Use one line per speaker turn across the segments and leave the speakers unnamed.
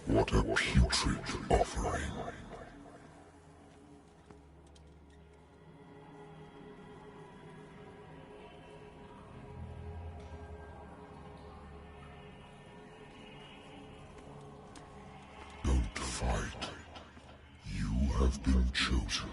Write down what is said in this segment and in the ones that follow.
What a putrid offering. Don't fight. You have been chosen.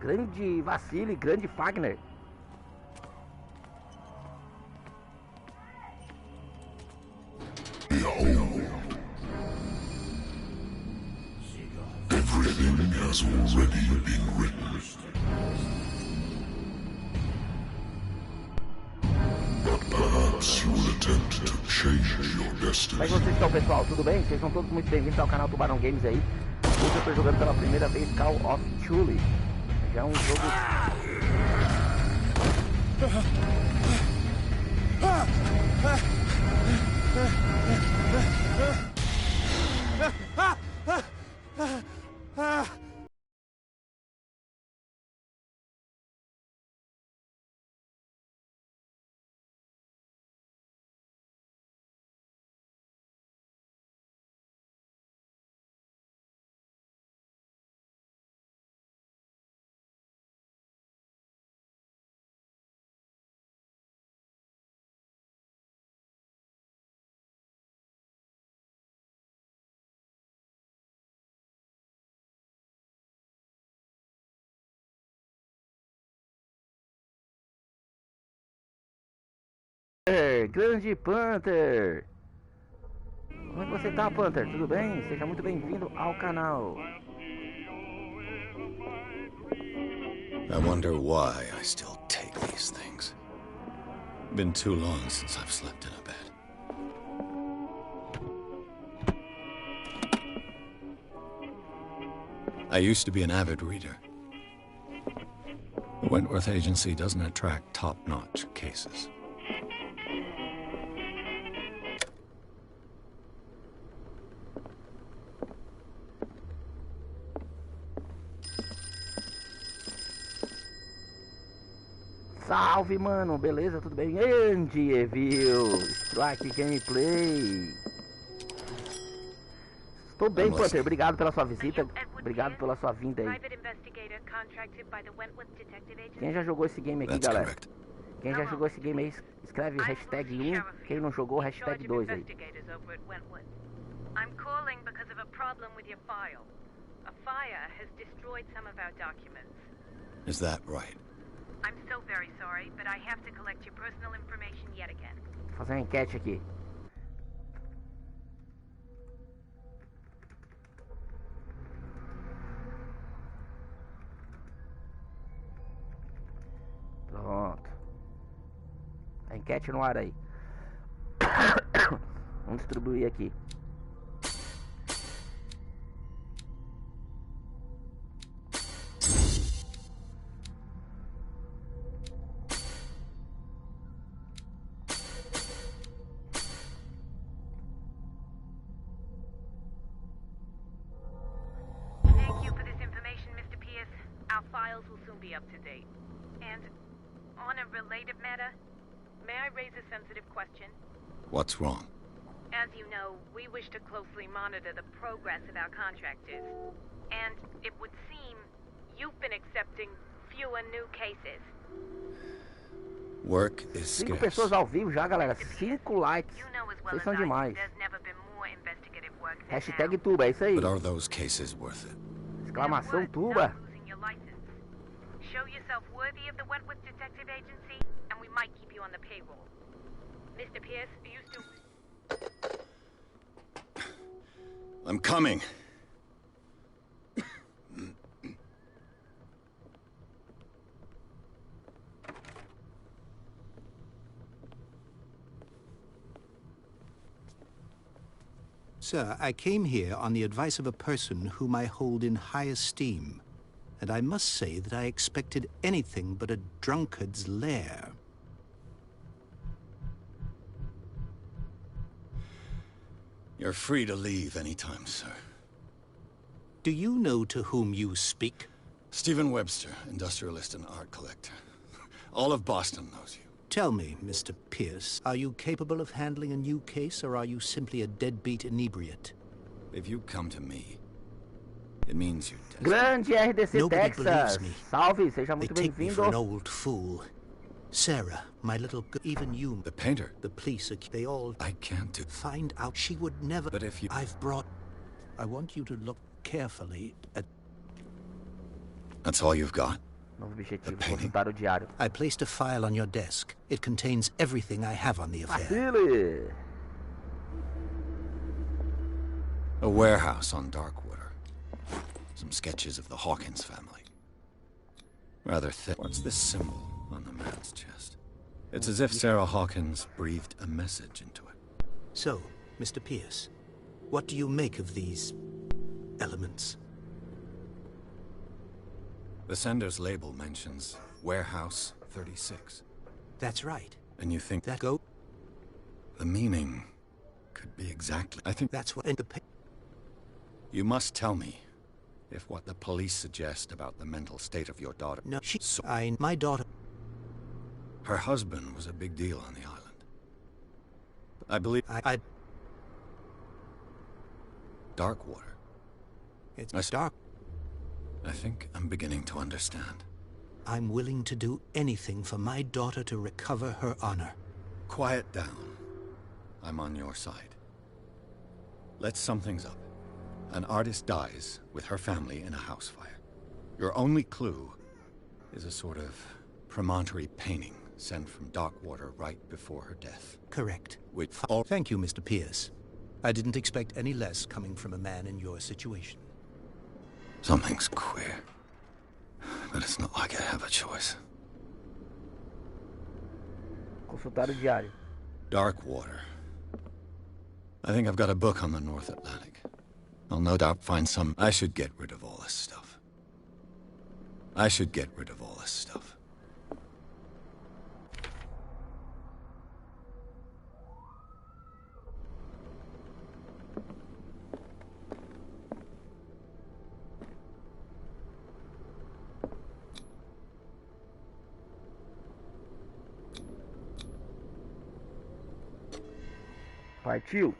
Grande vacile, grande Fagner.
Everything has already been written. But perhaps you will attempt to change your destiny.
Como é que vocês estão, pessoal? Tudo bem? Vocês são todos muito bem-vindos ao canal Tubarão Games aí. Hoje eu tô jogando pela primeira vez Call of Cthulhu. Já é um jogo... Grande Panther! Como é que você tá, Panther? Tudo bem? Seja muito bem-vindo ao canal.
I wonder why I still take these things. Been too long since I've slept in a bed. I used to be an avid reader. The Wentworth Agency doesn't attract top-notch cases.
Salve, mano, beleza? Tudo bem? Grande viu? Strike Gameplay. Estou bem, Panther. Obrigado pela sua visita. Obrigado pela sua vinda aí. Quem já jogou esse game aqui, galera? Quem já jogou esse game aí, escreve hashtag 1. Quem não jogou, hashtag 2 aí.
I'm calling because of a problem with your file. A fire has destroyed some of our documents.
Is that right?
I'm so very sorry, but I have to collect your personal information yet again.
Vou fazer uma enquete aqui. Pronto. A enquete no ar aí. Vamos distribuir aqui.
Up to date. And on a related matter, may I raise a sensitive question?
What's wrong?
As you know, we wish to closely monitor the progress of our contractors. And it would seem you've been accepting fewer new cases.
Work is scarce.
5 pessoas ao vivo já, galera. 5 likes. Vocês são demais. Hashtag tuba, é isso aí.
But are those cases worth it?
Exclamação tuba.
Show yourself worthy of the Wentworth Detective Agency, and we might keep you on the payroll. Mr. Pierce, are you still...
I'm coming.
Sir, I came here on the advice of a person whom I hold in high esteem. And I must say that I expected anything but a drunkard's lair.
You're free to leave anytime, sir.
Do you know to whom you speak?
Stephen Webster, industrialist and art collector. All of Boston knows you.
Tell me, Mr. Pierce, are you capable of handling a new case, or are you simply a deadbeat inebriate?
If you come to me, it means you're desperate.
Grande RDC
Nobody
Texas.
believes me.
Salve, seja
They
muito
take me for an
bem-vindo.
old fool. Sarah, my little even you,
The painter?
the police, they all
I can't do...
find out she would never...
But if you...
I want you to look carefully at...
That's all you've got?
Novo objetivo,
painting.
consultar o diário.
I placed a file on your desk. It contains everything I have on the affair.
Compartilhe.
A warehouse on Darkwater. Some sketches of the Hawkins family. Rather thick. What's this symbol on the man's chest? It's as if Sarah Hawkins breathed a message into it.
So, Mr. Pierce, what do you make of these elements?
The sender's label mentions Warehouse 36.
That's right.
And you think
That go?
the meaning could be exactly... I think
That's what in the
you must tell me if what the police suggest about the mental state of your daughter...
No,
So,
my daughter...
her husband was a big deal on the island. I believe... Darkwater.
It's dark.
I think I'm beginning to understand.
I'm willing to do anything for my daughter to recover her honor.
Quiet down. I'm on your side. Let's sum things up. An artist dies with her family in a house fire. Your only clue is a sort of promontory painting sent from Darkwater right before her death.
Correct.
Which...
Thank you, Mr. Pierce. I didn't expect any less coming from a man in your situation.
Something's queer. but it's not like I have a choice.
Consultário diário.
Dark water. I think I've got a book on the North Atlantic. I'll no doubt find some... I should get rid of all this stuff. I should get rid of all this stuff.
Partiu.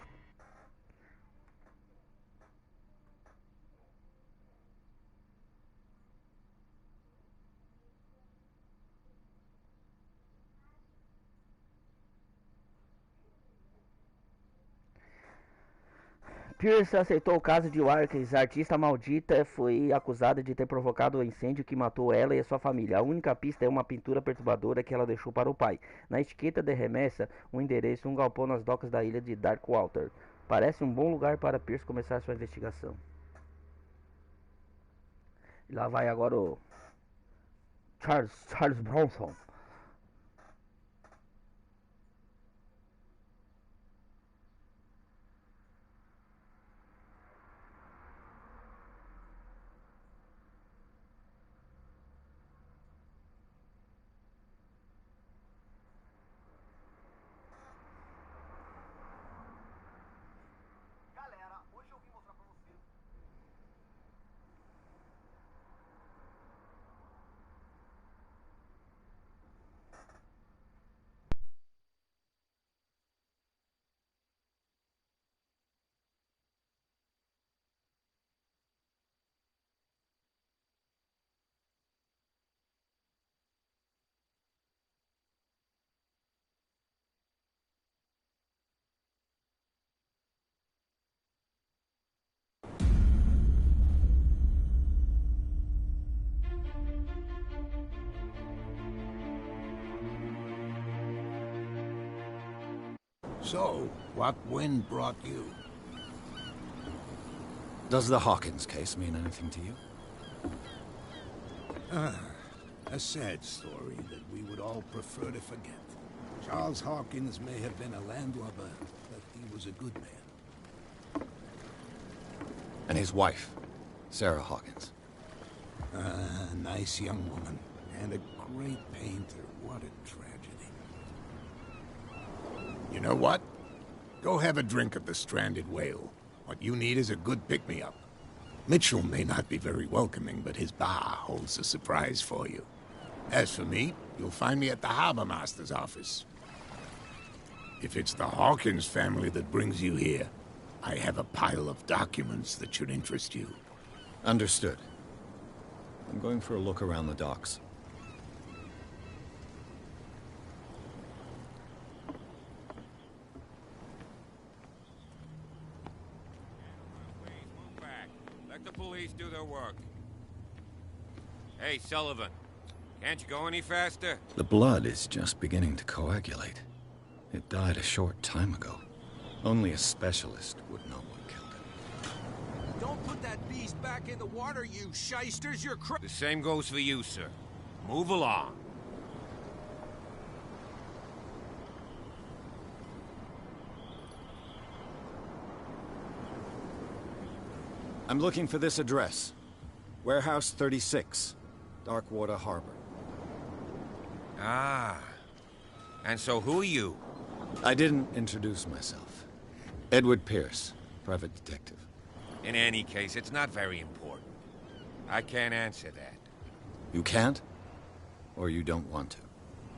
Pierce aceitou o caso de Warkes. A artista maldita foi acusada de ter provocado o incêndio que matou ela e a sua família. A única pista é uma pintura perturbadora que ela deixou para o pai. Na etiqueta de remessa, um endereço, um galpão nas docas da ilha de Darkwater. Parece um bom lugar para Pierce começar sua investigação. E lá vai agora o Charles Bronson.
So, what wind brought you?
Does the Hawkins case mean anything to you?
A sad story that we would all prefer to forget. Charles Hawkins may have been a landlubber, but he was a good man.
And his wife, Sarah Hawkins.
A nice young woman, and a great painter. What a tragedy. You know what? Go have a drink at the Stranded Whale. What you need is a good pick-me-up. Mitchell may not be very welcoming, but his bar holds a surprise for you. As for me, you'll find me at the Harbor Master's office. If it's the Hawkins family that brings you here, I have a pile of documents that should interest you.
Understood. I'm going for a look around the docks.
Let the police do their work. Hey, Sullivan. Can't you go any faster?
The blood is just beginning to coagulate. It died a short time ago. Only a specialist would know what killed it.
Don't put that beast back in the water, you shysters! You're
The same goes for you, sir. Move along.
I'm looking for this address. Warehouse 36, Darkwater Harbor.
Ah. And so who are you?
I didn't introduce myself. Edward Pierce, private detective.
In any case, it's not very important. I can't answer that.
You can't? Or you don't want to?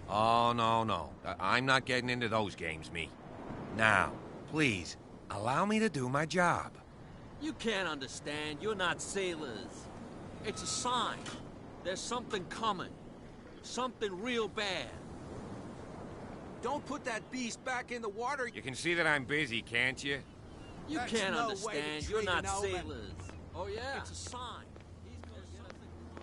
Oh, no. I'm not getting into those games, me. Now, please, allow me to do my job.
You can't understand. You're not sailors. It's a sign. There's something coming. Something real bad. Don't put that beast back in the water.
You can see that I'm busy, can't you?
You
That's
can't
no way
understand.
to
You're
treat
not
an old man.
sailors. Oh, yeah. It's a sign. There's something coming.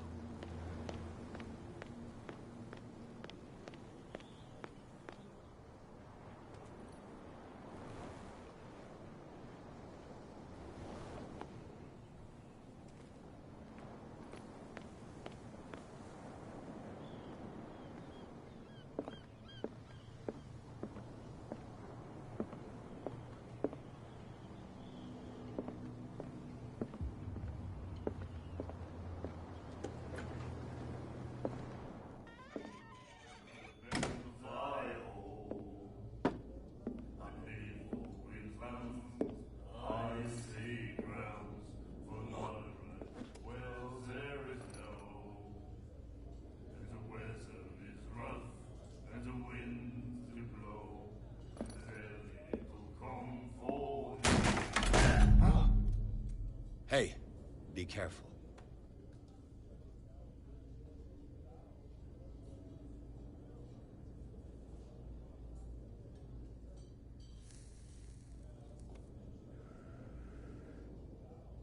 Hey, be careful.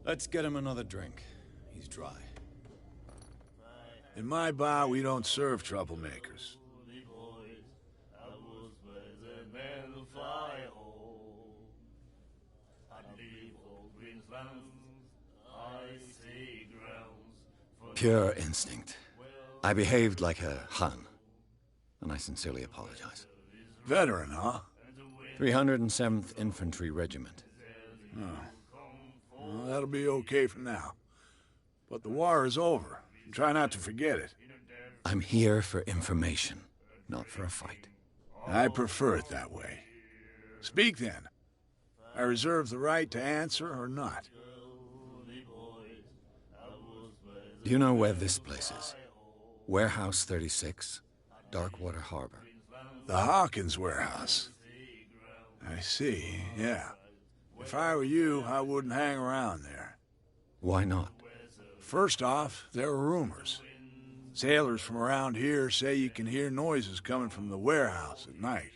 Let's get him another drink. He's dry.
In my bar, we don't serve troublemakers.
Pure instinct. I behaved like a Hun, and I sincerely apologize.
Veteran, huh?
307th Infantry Regiment.
Well, that'll be okay for now. But the war is over. Try not to forget it.
I'm here for information, not for a fight.
I prefer it that way. Speak then. I reserve the right to answer or not.
Do you know where this place is? Warehouse 36, Darkwater Harbor.
The Hawkins warehouse. I see, yeah. If I were you, I wouldn't hang around there.
Why not?
First off, there are rumors. Sailors from around here say you can hear noises coming from the warehouse at night.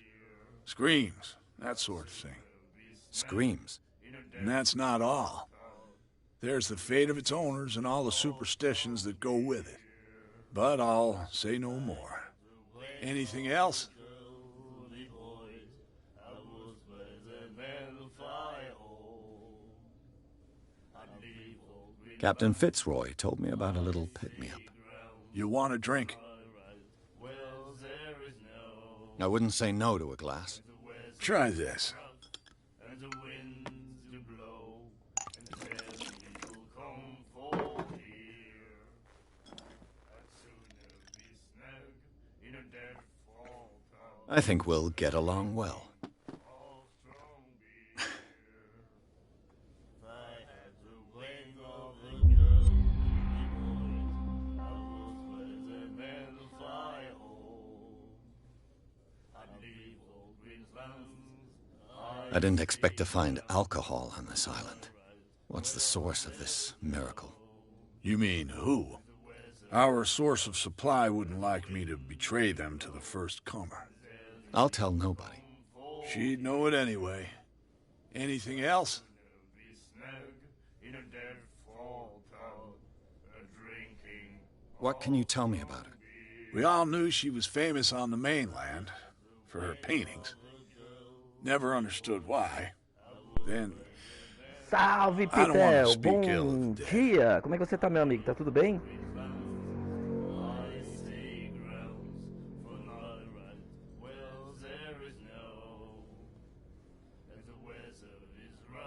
Screams, that sort of thing.
Screams?
And that's not all. There's the fate of its owners and all the superstitions that go with it. But I'll say no more. Anything else?
Captain Fitzroy told me about a little pick-me-up.
You want a drink?
I wouldn't say no to a glass.
Try this.
I think we'll get along well. I didn't expect to find alcohol on this island. What's the source of this miracle?
You mean who? Our source of supply wouldn't like me to betray them to the first comer.
I'll tell nobody.
She'd know it anyway. Anything else?
What can you tell me about her?
We all knew she was famous on the mainland for her paintings. Never understood why. Then...
Salve, Pitel! Bom dia! Como é que você tá, meu amigo? Tá tudo bem?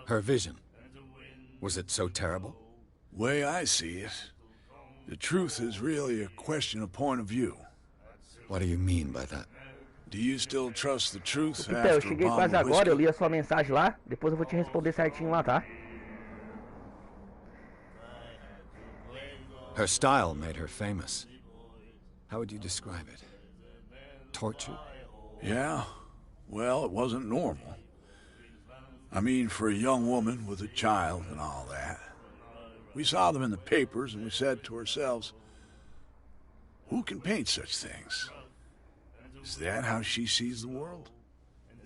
Her vision. Was it so terrible?
Way I see it, the truth is really a question of point of view.
What do you mean by that?
Do you still trust the truth
Pitel, eu
after a
cheguei
bomb
quase
of
agora, eu
whiskey?
li a sua mensagem lá, depois eu vou te responder certinho lá, tá?
Her style made her famous. How would you describe it? Tortured?
Yeah, well, it wasn't normal. I mean, for a young woman with a child and all that. We saw them in the papers and we said to ourselves, who can paint such things? Is that how she sees the world?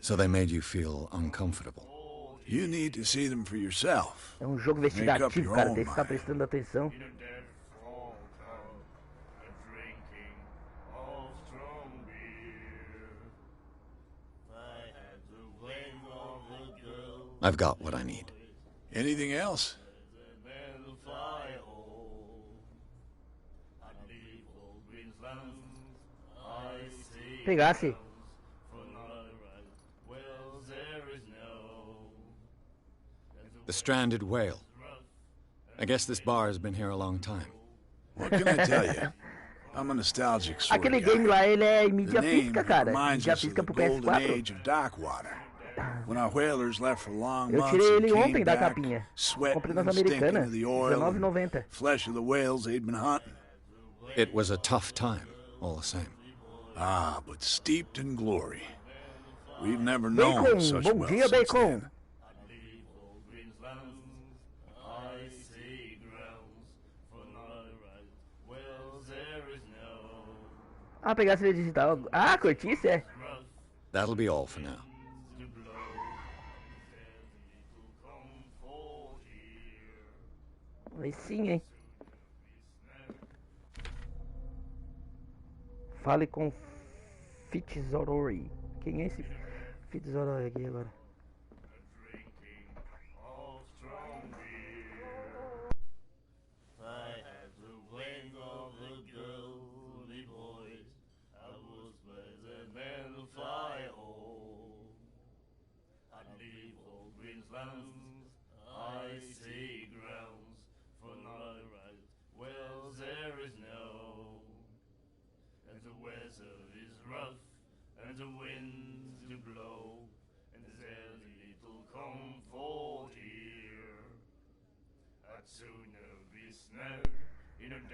So they made you feel uncomfortable.
You need to see them for yourself.
É um jogo
Make up
investigativo,
your
cara,
own
tem que ficar
mind.
prestando atenção.
I've got what I need.
Anything else?
Pegasse.
The stranded whale. I guess this bar has been here a long time.
What can I tell you? I'm a nostalgic sort
Aquele
of guy.
game lá, ele é em
The
mídia
name
física, cara.
reminds
Mídia
us of
física
the
pro
golden
PS4.
age of Darkwater. When our whalers left for long
Eu
months
tirei
and
ele ontem
came
da
back,
capinha.
sweating
Comprei nas
and stinking
Americanas,
of the oil and
R$19,90.
flesh of the whales they'd been hunting.
It was a tough time, all the same.
Ah, but steeped in glory. We've never known
Bacon,
such
bom
wealth
dia,
since
Bacon.
then.
Ah, pegar a trilha digital. Ah, cortice, é?
That'll be all for now.
Aí sim, hein? Fale com Fitzroy. Quem é esse Fitzroy aqui agora?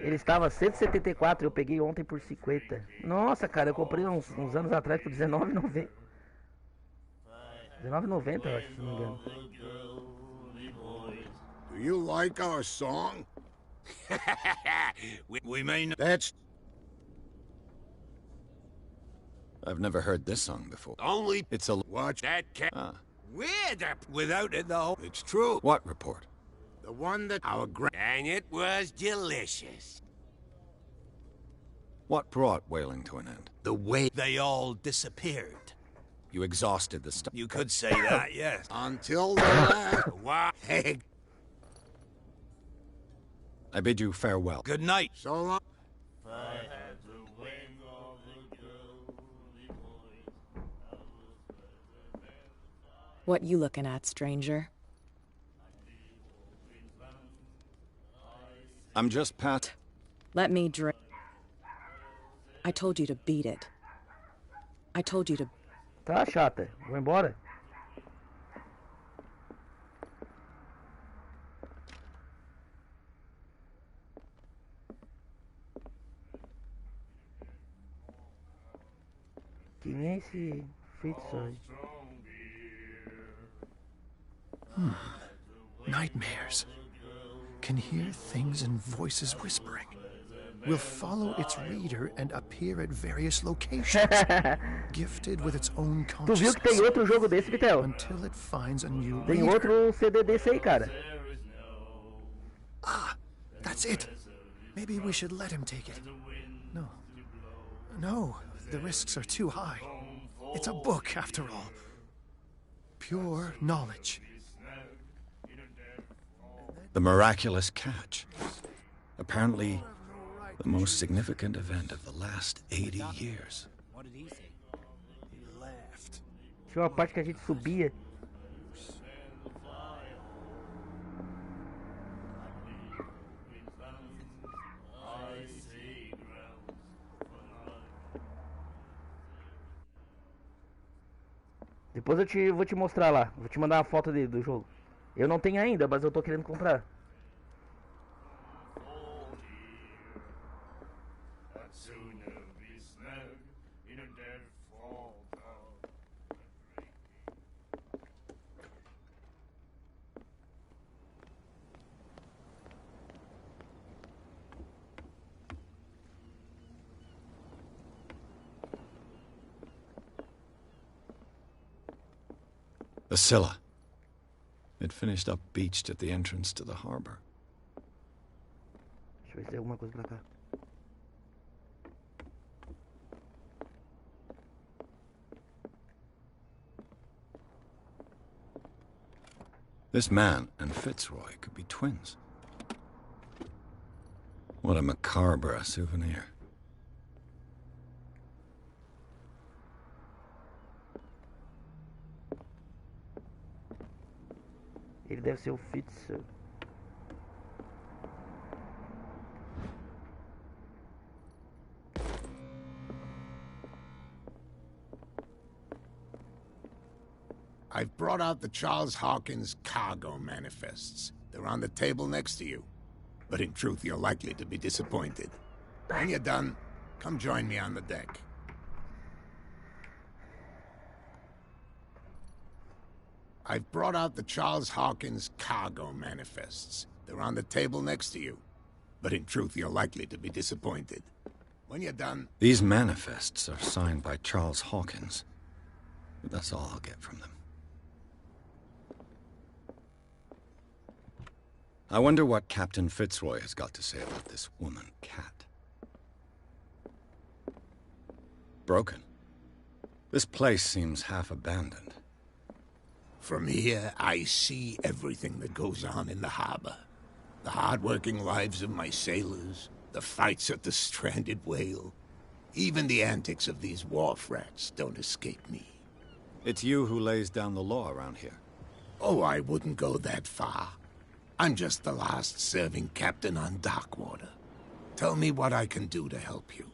Ele estava 174, eu peguei ontem por 50. Nossa, cara, eu comprei uns anos atrás por R$19,90. R$19,90, eu acho, se não me engano.
Do you like our song?
we may not.
That's
I've never heard this song before.
Only
It's a...
watch that cat.
Ah.
Weird without it, though.
it's true.
What report?
The one that our
And it was delicious.
What brought whaling to an end?
the way
They all disappeared.
You exhausted the stuff.
You could say that, yes.
until the last.
Wow.
Hey,
I bid you farewell.
Good night.
so long.
What you looking at, stranger?
I'm just Pat.
Let me drink. I told you to beat it. I told you to...
Tá, chata. Vou embora. Quem é esse Fitzroy?
Nightmares. Can hear things and voices whispering. Will follow its reader and appear at various locations, gifted with its own
Tu viu que tem
consciousness,
outro jogo desse, Vitel?
until it finds a new
Tem
reader.
outro CD desse aí, cara.
Ah, that's it. Maybe we should let him take it. No. No, the risks are too high. It's a book, after all. Pure knowledge.
The miraculous catch. Apparently, the most significant event of the last 80 years.
What did he say? He laughed.
Tinha uma parte que a gente subia. Depois eu vou te mostrar lá. Vou te mandar uma foto do jogo. Eu não tenho ainda, mas eu tô querendo comprar.
The Scylla. It finished up beached at the entrance to the harbor.
Deixa eu ver se tem alguma coisa pra cá.
This man and Fitzroy could be twins. What a macabre souvenir.
Ele deve ser o Fitz.
I've brought out the Charles Hawkins cargo manifests. They're on the table next to you. But in truth, you're likely to be disappointed. When you're done, come join me on the deck. I've brought out the Charles Hawkins cargo manifests. They're on the table next to you. But in truth, you're likely to be disappointed. When you're done...
These manifests are signed by Charles Hawkins. That's all I'll get from them. I wonder what Captain Fitzroy has got to say about this woman, Cat. Broken. This place seems half abandoned.
From here, I see everything that goes on in the harbor. The hard-working lives of my sailors, the fights at the stranded whale. Even the antics of these wharf rats don't escape me.
It's you who lays down the law around here.
Oh, I wouldn't go that far. I'm just the last serving captain on Darkwater. Tell me what I can do to help you.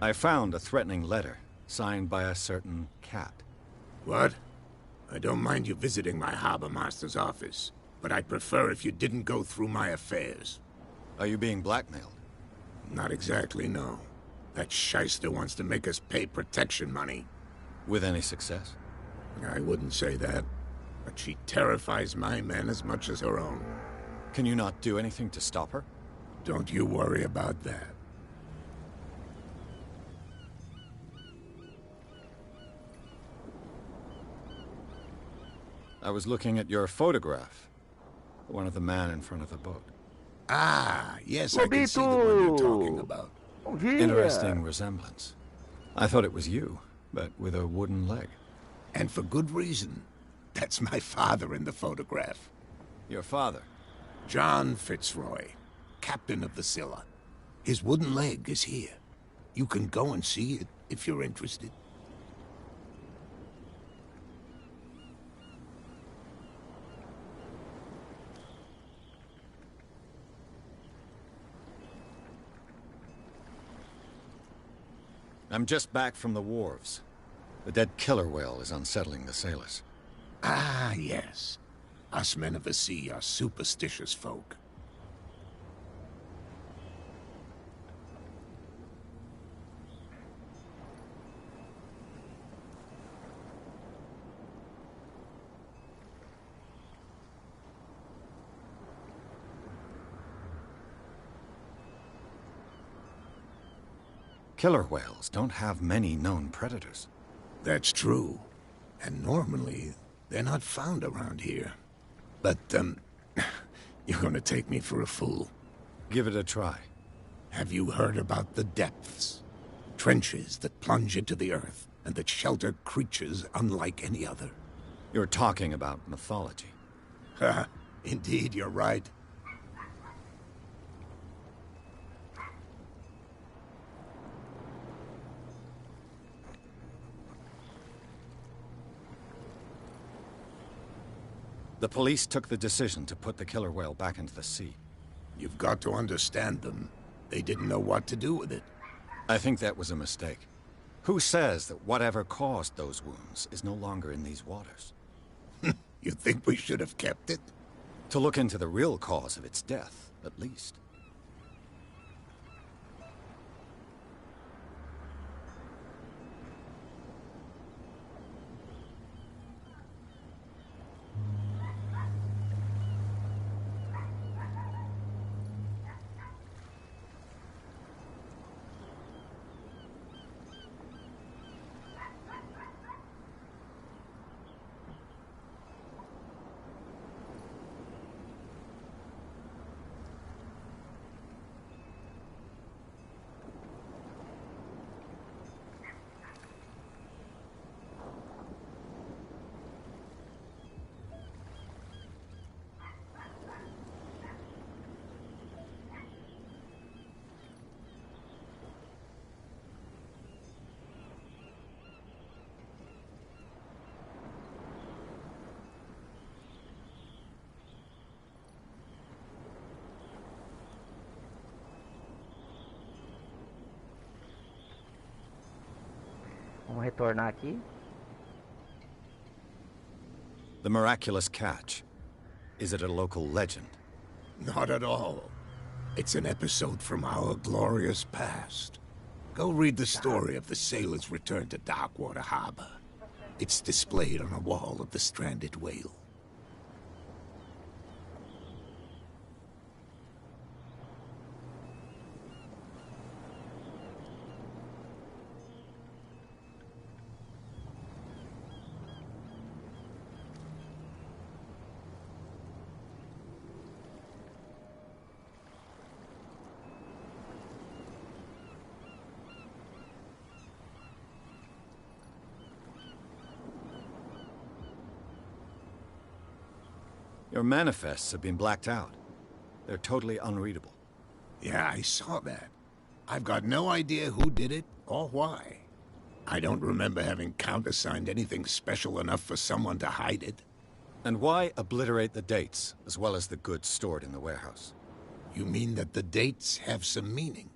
I found a threatening letter, signed by a certain Cat.
What? I don't mind you visiting my harbor master's office, but I'd prefer if you didn't go through my affairs.
Are you being blackmailed?
Not exactly, no. That shyster wants to make us pay protection money.
With any success?
I wouldn't say that, but she terrifies my men as much as her own.
Can you not do anything to stop her?
Don't you worry about that.
I was looking at your photograph. One of the man in front of the boat.
Ah, yes, I can see the one you're talking about.
Interesting resemblance. I thought it was you, but with a wooden leg.
And for good reason. That's my father in the photograph.
Your father?
John Fitzroy, captain of the Scylla. His wooden leg is here. You can go and see it if you're interested.
I'm just back from the wharves. The dead killer whale is unsettling the sailors.
Ah, yes. Us men of the sea are superstitious folk.
Killer whales don't have many known predators.
That's true. And normally, they're not found around here. But, you're gonna take me for a fool.
Give it a try.
Have you heard about the depths? Trenches that plunge into the earth, and that shelter creatures unlike any other.
You're talking about mythology.
Ha! Indeed, you're right.
The police took the decision to put the killer whale back into the sea.
You've got to understand them. They didn't know what to do with it.
I think that was a mistake. Who says that whatever caused those wounds is no longer in these waters?
You think we should have kept it?
To look into the real cause of its death, at least.
Vamos retornar aqui.
The miraculous catch. Is it a local legend?
Not at all. It's an episode from our glorious past. Go read the story of the sailor's return to Darkwater Harbor. It's displayed on a wall of the stranded whale.
Your manifests have been blacked out. They're totally unreadable.
Yeah, I saw that. I've got no idea who did it or why. I don't remember having countersigned anything special enough for someone to hide it.
And why obliterate the dates, as well as the goods stored in the warehouse?
You mean that the dates have some meaning?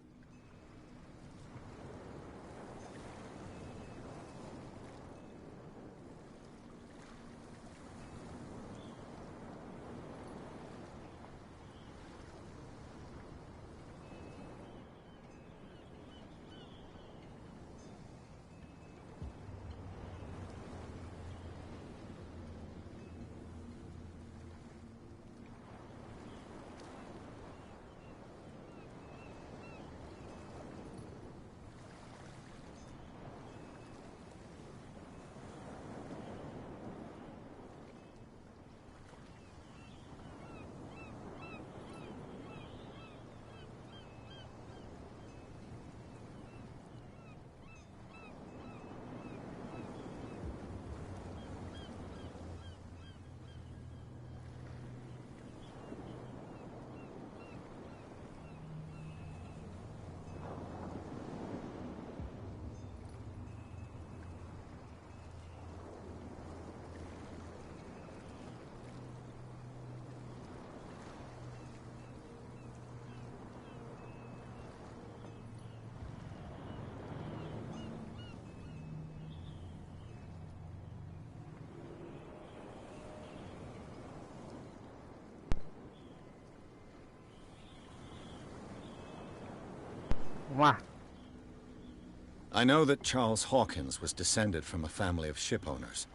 I know that Charles Hawkins was descended from a family of ship owners,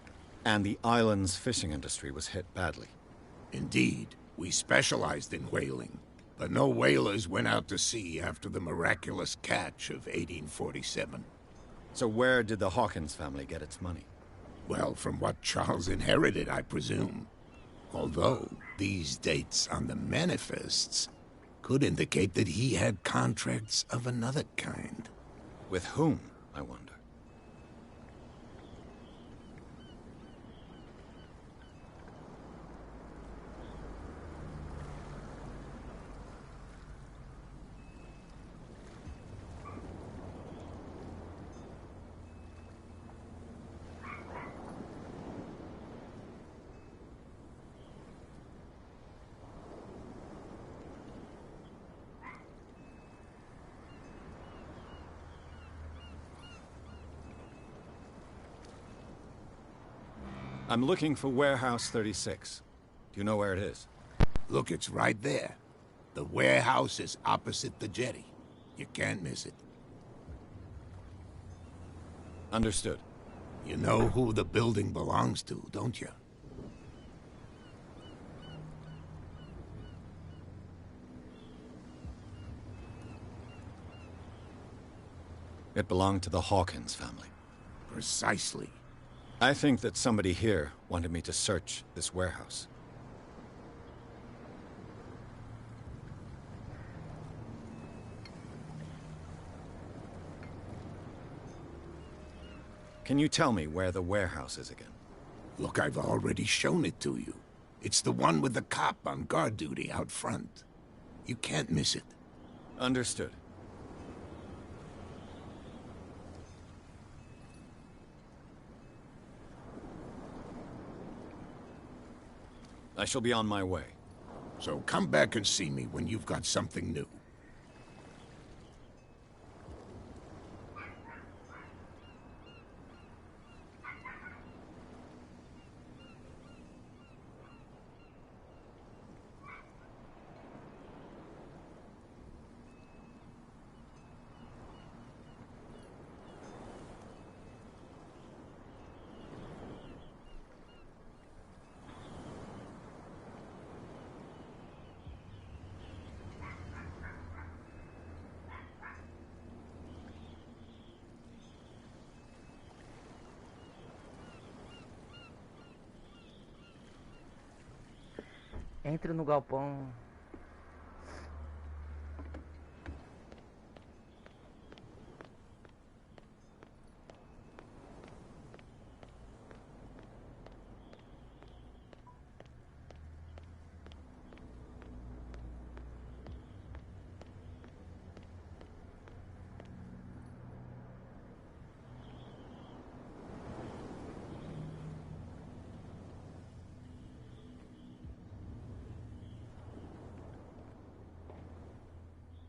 and the island's fishing industry was hit badly.
Indeed, we specialized in whaling, but no whalers went out to sea after the miraculous catch of 1847.
So where did the Hawkins family get its money?
Well, from what Charles inherited, I presume. Although, these dates on the manifests could indicate that he had contracts of another kind.
With whom, I wonder? I'm looking for Warehouse 36. Do you know where it is?
Look, it's right there. The warehouse is opposite the jetty. You can't miss it.
Understood.
You know who the building belongs to, don't you?
It belonged to the Hawkins family.
Precisely.
I think that somebody here wanted me to search this warehouse. Can you tell me where the warehouse is again?
Look, I've already shown it to you. It's the one with the cop on guard duty out front. You can't miss it.
Understood. I shall be on my way.
So come back and see me when you've got something new.
Entre no galpão.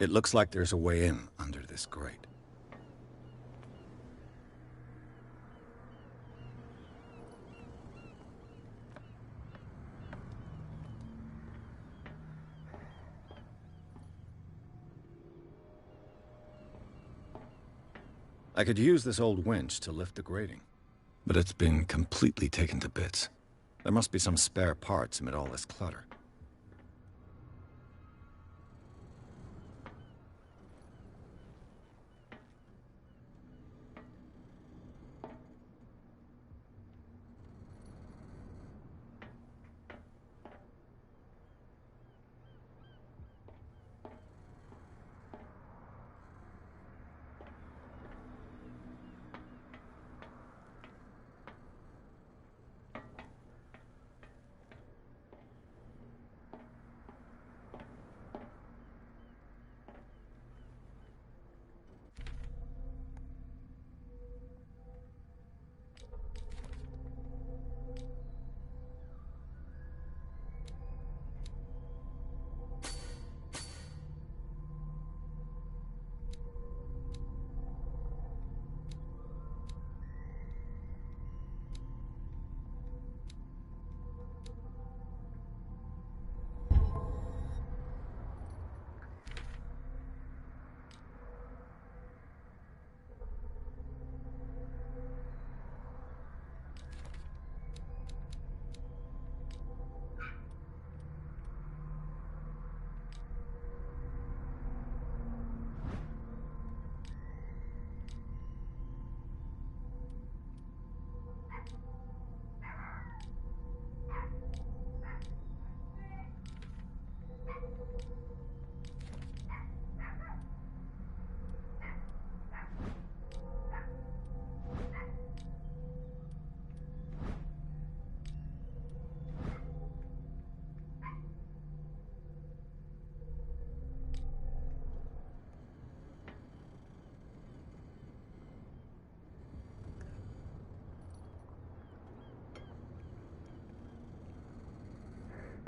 It looks like there's a way in under this grate. I could use this old winch to lift the grating, but it's been completely taken to bits. There must be some spare parts amid all this clutter.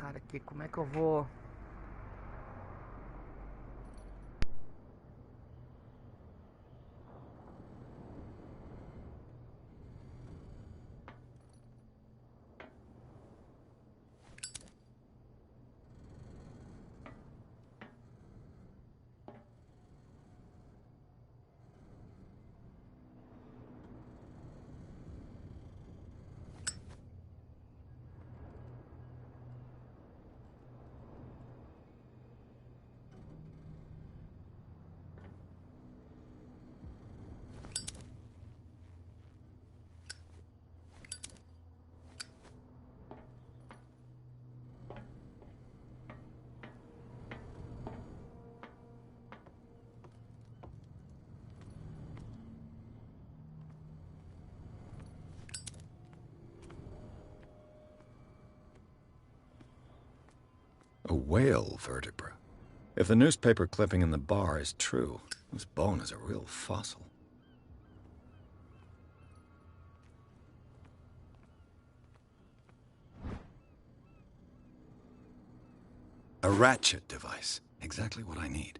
Cara, aqui como é que eu vou...
A whale vertebra. If the newspaper clipping in the bar is true, this bone is a real fossil. A ratchet device. Exactly what I need.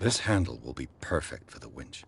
This handle will be perfect for the winch.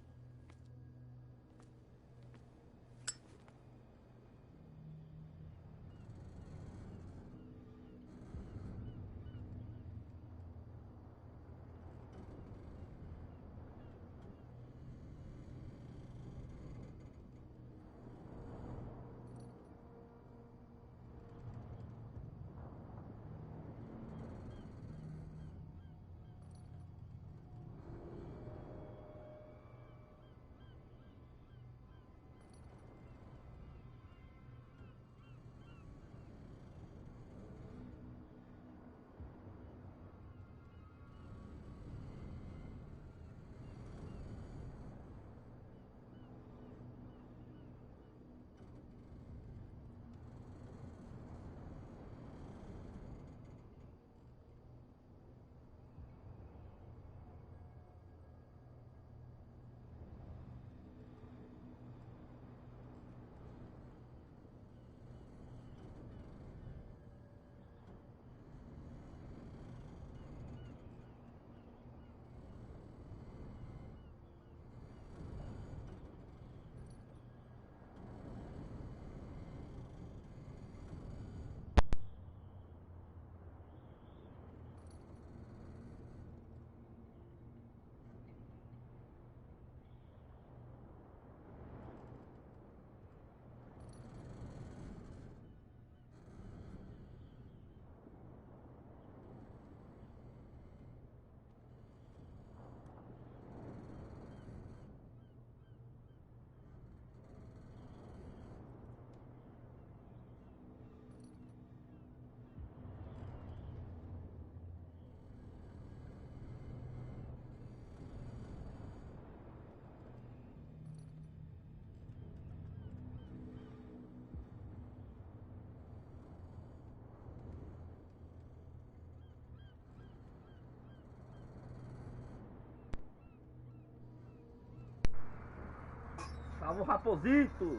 Salva o raposito!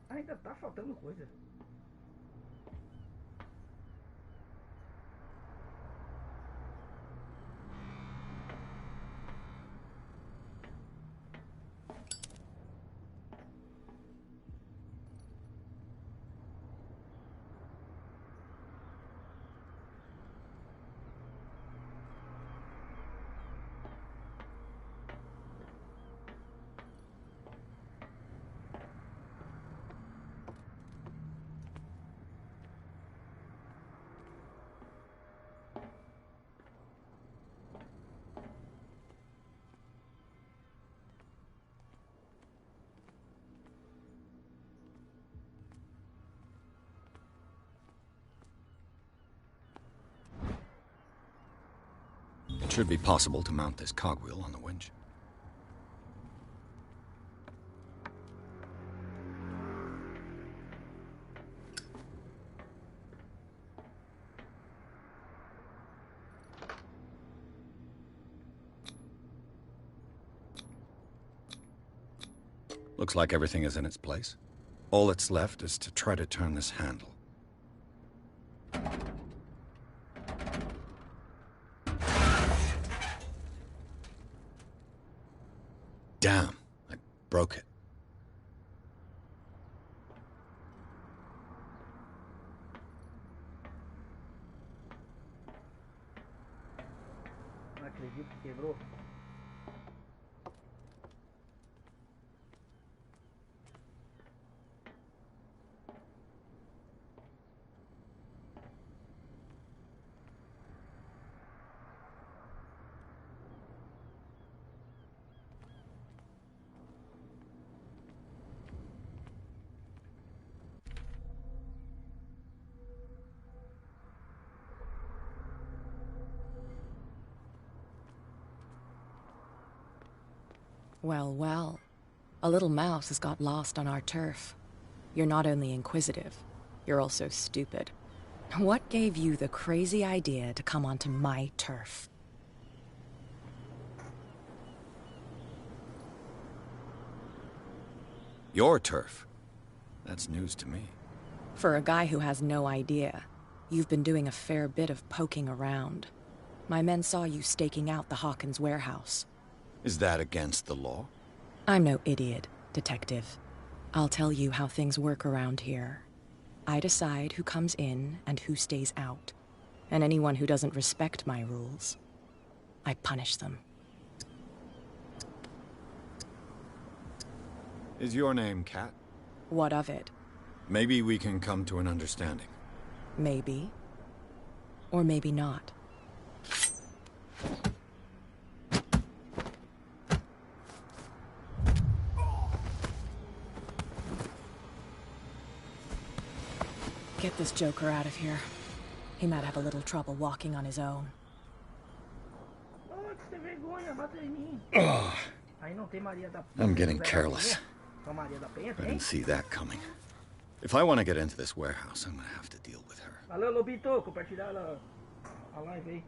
Ainda tá faltando coisa.
It should be possible to mount this cogwheel on the winch. Looks like everything is in its place. All that's left is to try to turn this handle. Damn, I broke it.
Não acredito que quebrou.
Well, well. A little mouse has got lost on our turf. You're not only inquisitive, you're also stupid. What gave you the crazy idea to come onto my turf?
Your turf? That's news to me.
For a guy who has no idea, you've been doing a fair bit of poking around. My men saw you staking out the Hawkins warehouse.
Is that against the law?
I'm no idiot, Detective. I'll tell you how things work around here. I decide who comes in and who stays out. And anyone who doesn't respect my rules, I punish them.
Is your name Cat?
What of it?
Maybe we can come to an understanding.
Maybe. Or maybe not. Get this joker out of here. He might have a little trouble walking on his own.
I'm getting careless. I didn't see that coming. If I want to get into this warehouse, I'm gonna have to deal with her.
Valeu, Lobito. Compartilhar a live aí.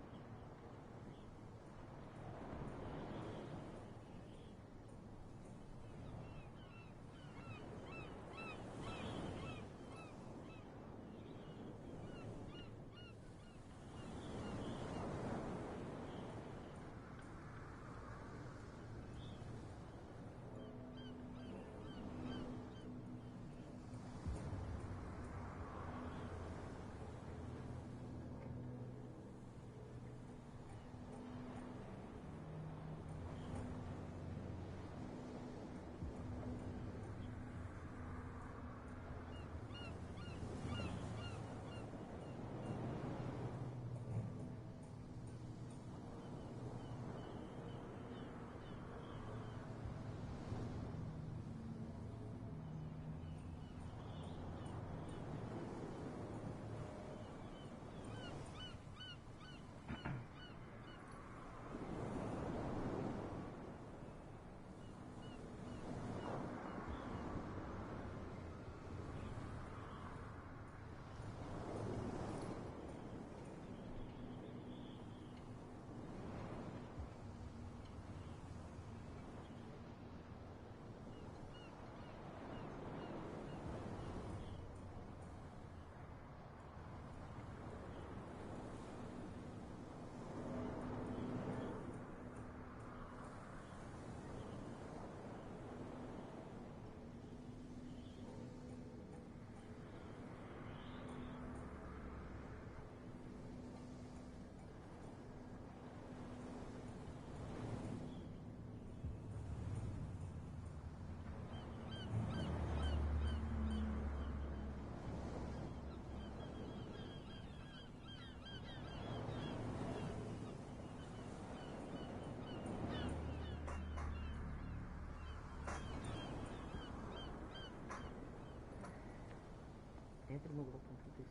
Entra no grupo 36.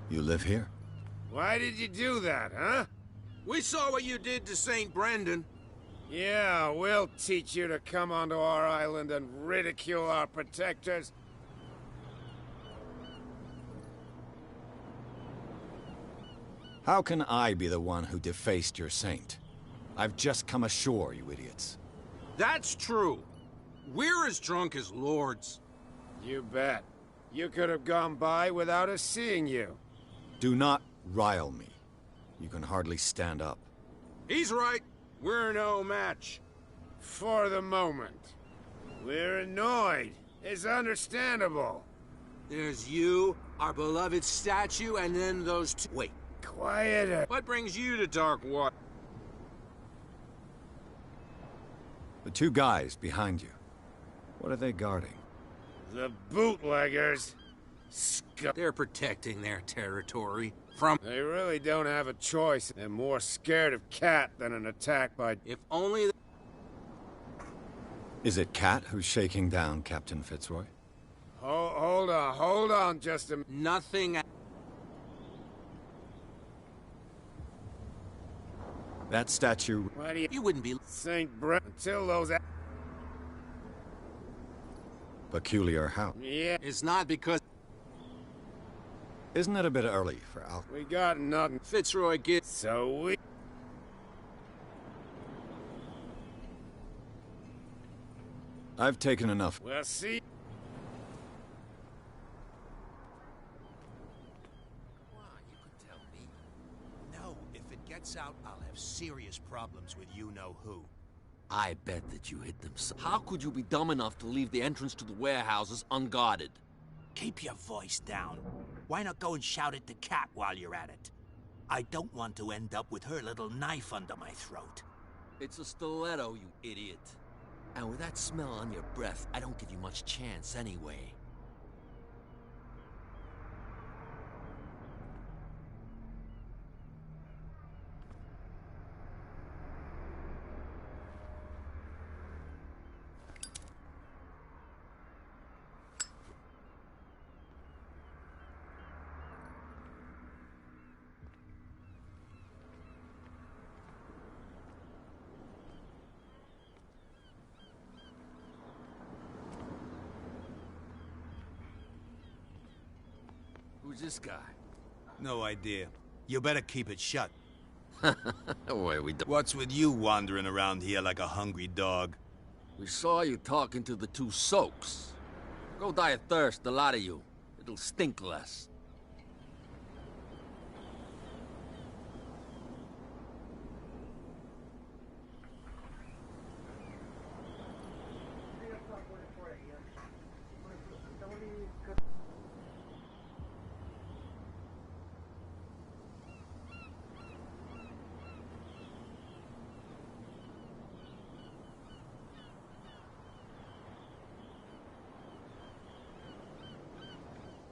You live here?
Why did you do that, huh?
We saw what you did to St. Brendan.
Yeah, we'll teach you to come onto our island and ridicule our protectors.
How can I be the one who defaced your saint? I've just come ashore, you idiots.
That's true. We're as drunk as lords.
You bet. You could have gone by without us seeing you.
Do not rile me. You can hardly stand up.
He's right. We're no match.
For the moment. We're annoyed. It's understandable.
There's you, our beloved statue, and then those two... Wait.
Quieter.
What brings you to Darkwater?
The two guys behind you. What are they guarding?
The bootleggers.
They're protecting their territory from...
They really don't have a choice. They're more scared of Cat than an attack by...
If only...
Is it Cat who's shaking down Captain Fitzroy?
Hold on just a...
Nothing...
That statue...
Why do you...
You wouldn't be...
St. Brent until those...
Peculiar how?
Yeah.
It's not because...
Isn't it a bit early for alcohol?
We got nothing.
Fitzroy gets...
So we...
I've taken enough.
Well, see...
Out, I'll have serious problems with you-know-who.
I bet that you hit them. How could you be dumb enough to leave the entrance to the warehouses unguarded?
Keep your voice down. Why not go and shout at the cat while you're at it? I don't want to end up with her little knife under my throat.
It's a stiletto, you idiot. And with that smell on your breath, I don't give you much chance anyway. Who's this guy?
No idea. You better keep it shut.
What's with you wandering around here like a hungry dog?
We saw you talking to the two soaks. Go die of thirst, the lot of you. It'll stink less.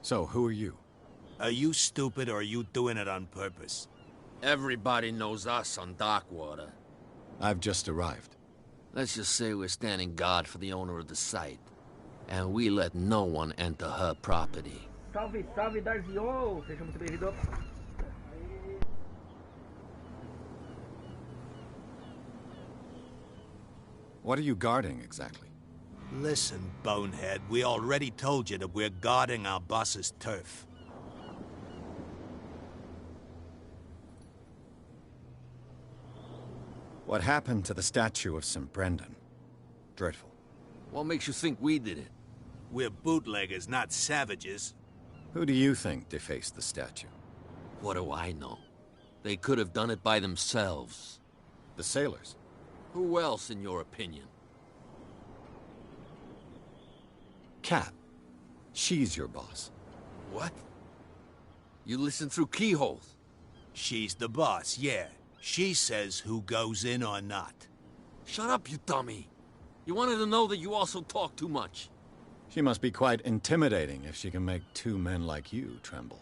So, who are you?
Are you stupid or are you doing it on purpose?
Everybody knows us on Darkwater.
I've just arrived.
Let's just say we're standing guard for the owner of the site. And we let no one enter her property.
Salve, salve, Darzio! Seja muito bem-vindo.
What are you guarding, exactly?
Listen, bonehead, we already told you that we're guarding our boss's turf.
What happened to the statue of St. Brendan? Dreadful.
What makes you think we did it?
We're bootleggers, not savages.
Who do you think defaced the statue?
What do I know? They could have done it by themselves.
The sailors?
Who else, in your opinion?
Cat. She's your boss.
What? You listen through keyholes?
She's the boss, yeah. She says who goes in or not.
Shut up, you dummy. You wanted to know that you also talk too much.
She must be quite intimidating if she can make two men like you tremble.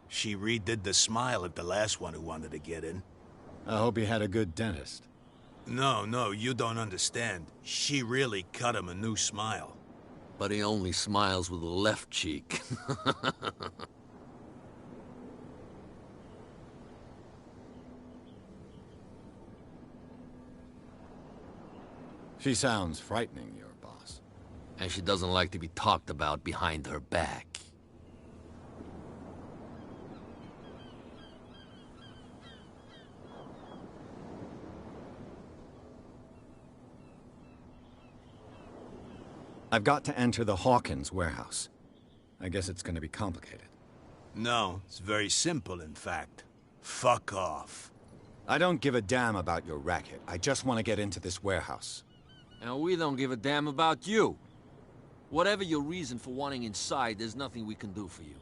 She redid the smile at the last one who wanted to get in.
I hope he had a good dentist.
No, you don't understand. She really cut him a new smile.
But he only smiles with the left cheek.
She sounds frightening, your boss.
And she doesn't like to be talked about behind her back.
I've got to enter the Hawkins warehouse. I guess it's going to be complicated.
No, it's very simple, in fact. Fuck off.
I don't give a damn about your racket. I just want to get into this warehouse.
And we don't give a damn about you. Whatever your reason for wanting inside, there's nothing we can do for you.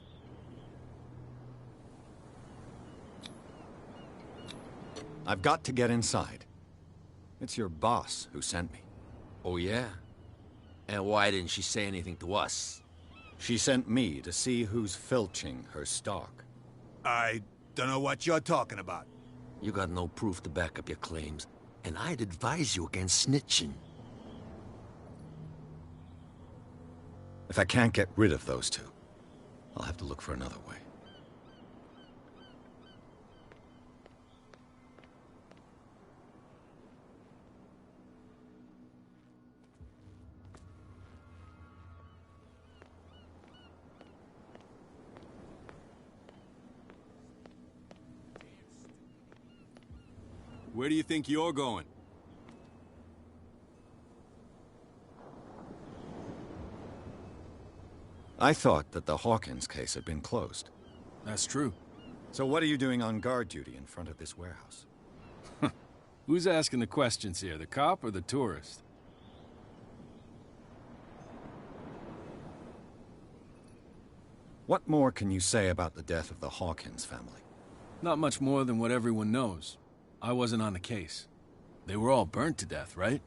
I've got to get inside. It's your boss who sent me.
Oh, yeah? And why didn't she say anything to us?
She sent me to see who's filching her stock.
I don't know what you're talking about.
You got no proof to back up your claims, and I'd advise you against snitching.
If I can't get rid of those two, I'll have to look for another way.
Where do you think you're going?
I thought that the Hawkins case had been closed.
That's true.
So what are you doing on guard duty in front of this warehouse?
Who's asking the questions here, the cop or the tourist?
What more can you say about the death of the Hawkins family?
Not much more than what everyone knows. I wasn't on the case. They were all burnt to death, right?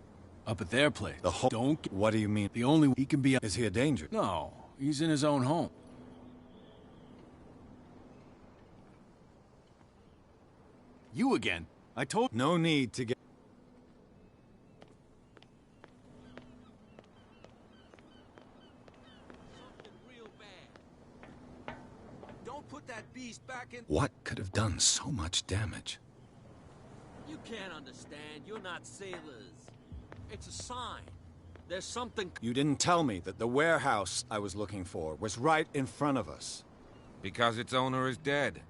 Up at their place. Don't...
What do you mean?
The only... He can be...
Is he a danger?
No, he's in his own home. You again? I told...
No need to get...
Don't put that beast back in...
What could have done so much damage?
You can't understand. You're not sailors. It's a sign. There's something...
You didn't tell me that the warehouse I was looking for was right in front of us.
Because its owner is dead.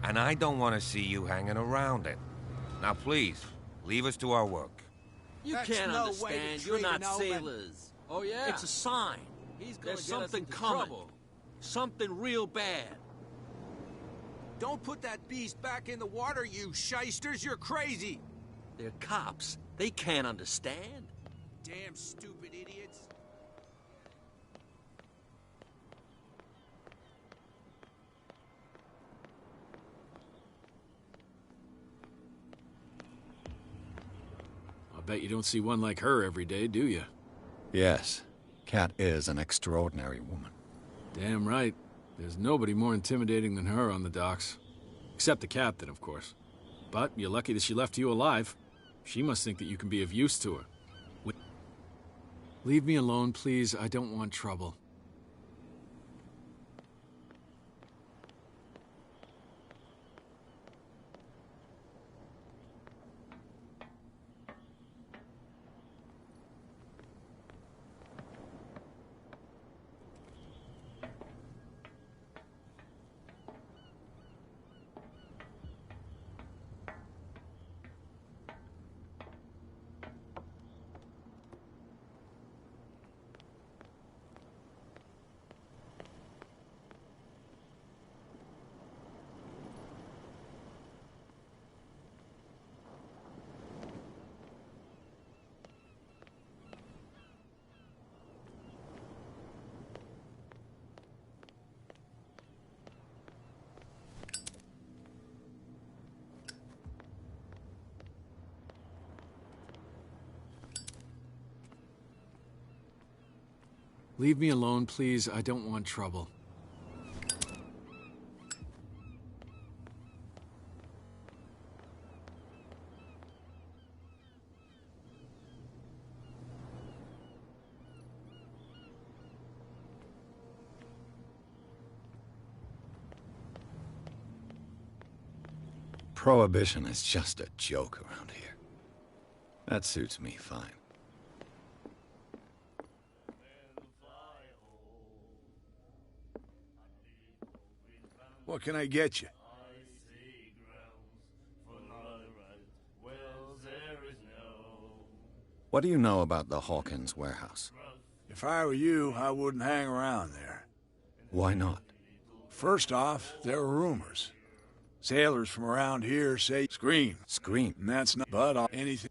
And I don't want to see you hanging around it. Now please, leave us to our work.
You can't understand. You're not sailors. Oh, yeah? It's a sign. There's something coming. Something real bad. Don't put that beast back in the water, you shysters. You're crazy. They're cops. They can't understand. Damn stupid idiots.
I bet you don't see one like her every day, do you?
Yes. Cat is an extraordinary woman.
Damn right. There's nobody more intimidating than her on the docks. Except the captain, of course. But you're lucky that she left you alive. She must think that you can be of use to her. Leave me alone, please. I don't want trouble. Leave me alone, please. I don't want trouble.
Prohibition is just a joke around here. That suits me fine.
What can I get you?
What do you know about the Hawkins warehouse?
If I were you, I wouldn't hang around there.
Why not?
First off, there are rumors. Sailors from around here say scream.
Scream?
And that's not but anything.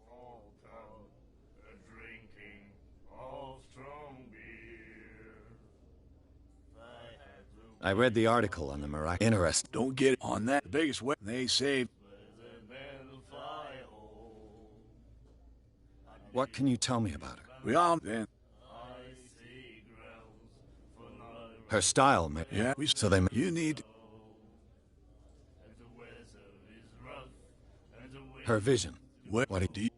I read the article on the miraculous. Interesting.
Don't get on that. The biggest way they saved.
What can you tell me about her?
We all then.
Her style,
yeah.
So they.
You need.
Her vision.
What do you...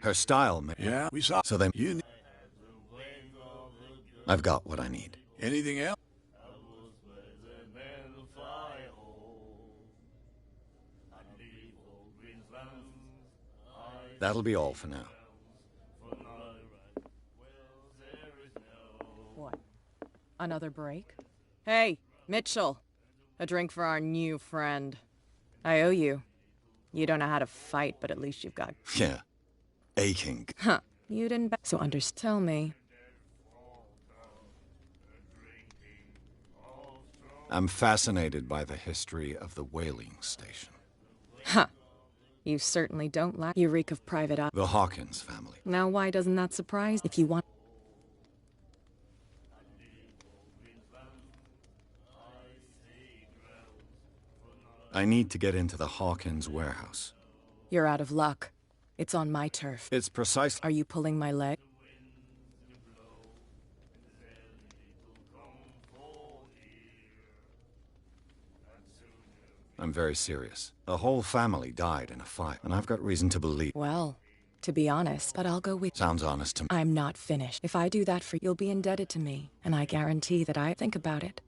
Her style,
yeah, we saw.
So they.
You need...
I've got what I need.
Anything else?
That'll be all for now.
What? Another break? Hey, Mitchell. A drink for our new friend. I owe you. You don't know how to fight, but at least you've got...
Yeah. Aching.
Huh. You didn't... So tell me.
I'm fascinated by the history of the whaling station.
Huh. You certainly don't lack... You reek of private eye.
The Hawkins family.
Now why doesn't that surprise... If you want...
I need to get into the Hawkins warehouse.
You're out of luck. It's on my turf.
It's precise.
Are you pulling my leg?
I'm very serious. The whole family died in a fire, and I've got reason to believe...
Well, to be honest, but I'll go with...
Sounds honest to me.
I'm not finished. If I do that for you, you'll be indebted to me, and I guarantee that I think about it.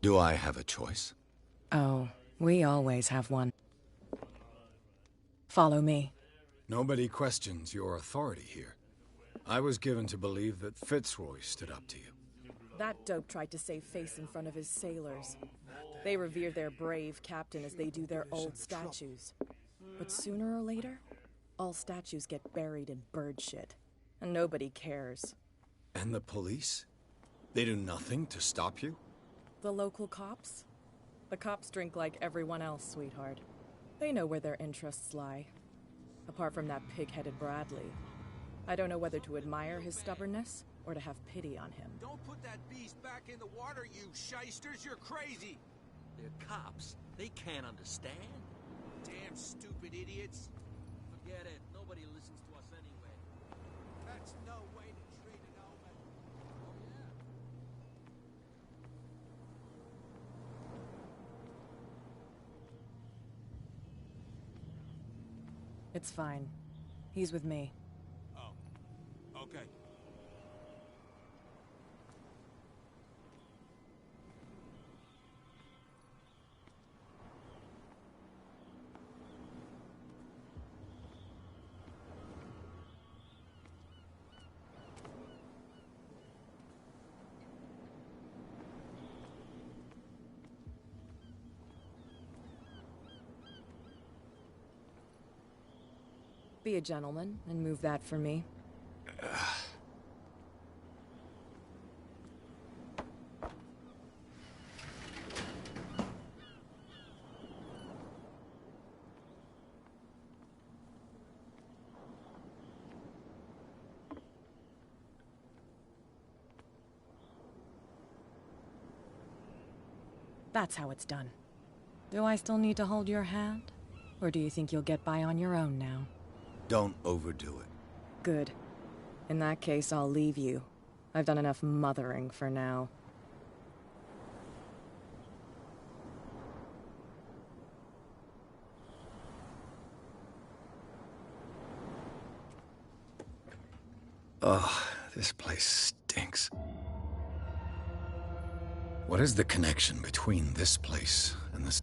Do I have a choice?
Oh, we always have one. Follow me.
Nobody questions your authority here. I was given to believe that Fitzroy stood up to you.
That dope tried to save face in front of his sailors. They revere their brave captain as they do their old statues. But sooner or later, all statues get buried in bird shit. And nobody cares.
And the police? They do nothing to stop you?
The local cops? The cops drink like everyone else, sweetheart. They know where their interests lie. Apart from that pig-headed Bradley. I don't know whether to admire his stubbornness or to have pity on him.
Don't put that beast back in the water, you shysters! You're crazy! They're cops. They can't understand. Damn stupid idiots. Forget it. Nobody listens to us anyway. That's no way to treat an omen. Oh, yeah.
It's fine. He's with me.
Oh. Okay.
Be a gentleman and move that for me. That's how it's done. Do I still need to hold your hand? Or do you think you'll get by on your own now?
Don't overdo it.
Good. In that case, I'll leave you. I've done enough mothering for now.
Ugh, this place stinks. What is the connection between this place and this?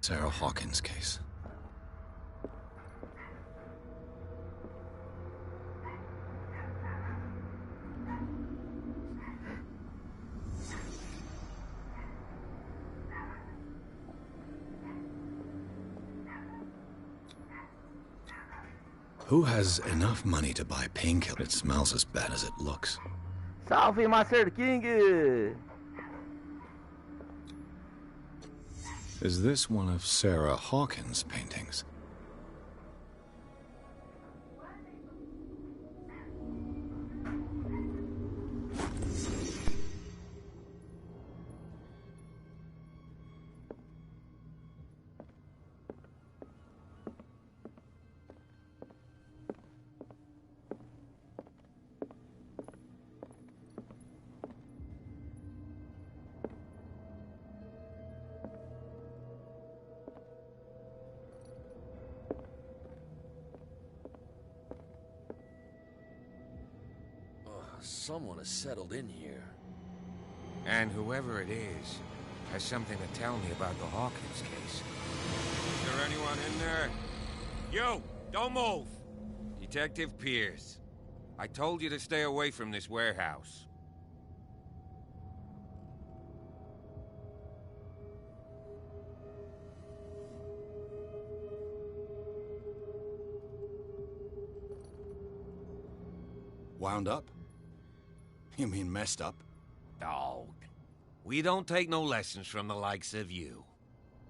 Sarah Hawkins' case. Who has enough money to buy painkiller? It smells as bad as it looks.
Salve, Master King!
Is this one of Sarah Hawkins' paintings?
Someone has settled in here.
And whoever it is has something to tell me about the Hawkins case. Is there anyone in there? You! Don't move! Detective Pierce. I told you to stay away from this warehouse.
Wound up? You mean messed up?
Dog. We don't take no lessons from the likes of you.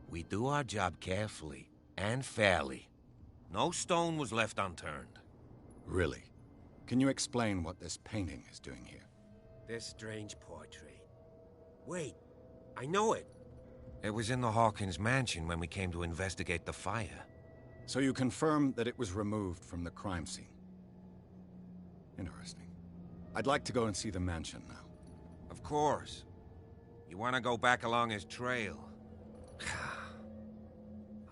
We do our job carefully and fairly. No stone was left unturned.
Really? Can you explain what this painting is doing here?
This strange portrait. Wait, I know it.
It was in the Hawkins mansion when we came to investigate the fire.
So you confirm that it was removed from the crime scene? Interesting. I'd like to go and see the mansion now.
Of course. You want to go back along his trail?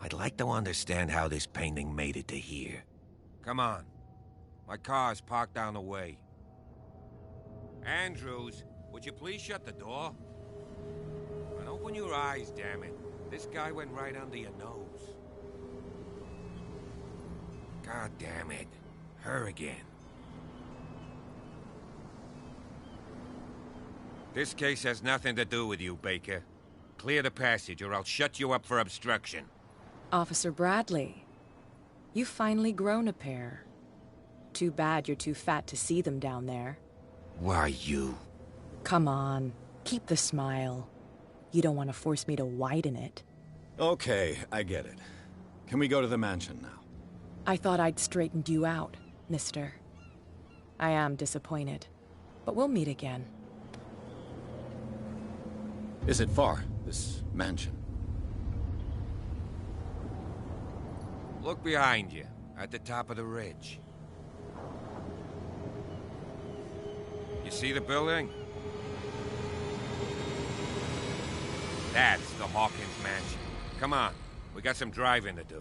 I'd like to understand how this painting made it to here. Come on. My car's parked down the way. Andrews, would you please shut the door? And open your eyes, damn it. This guy went right under your nose. God damn it. Her again. This case has nothing to do with you, Baker. Clear the passage, or I'll shut you up for obstruction.
Officer Bradley, you've finally grown a pair. Too bad you're too fat to see them down there.
Why, you...
Come on, keep the smile. You don't want to force me to widen it.
Okay, I get it. Can we go to the mansion now?
I thought I'd straightened you out, mister. I am disappointed, but we'll meet again.
Is it far, this mansion?
Look behind you, at the top of the ridge. You see the building? That's the Hawkins mansion. Come on, we got some driving to do.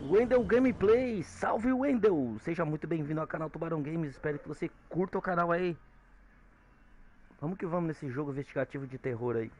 Wendell Gameplay, salve Wendell! Seja muito bem-vindo ao canal Tubarão Games, espero que você curta o canal aí. Vamos que vamos nesse jogo investigativo de terror aí.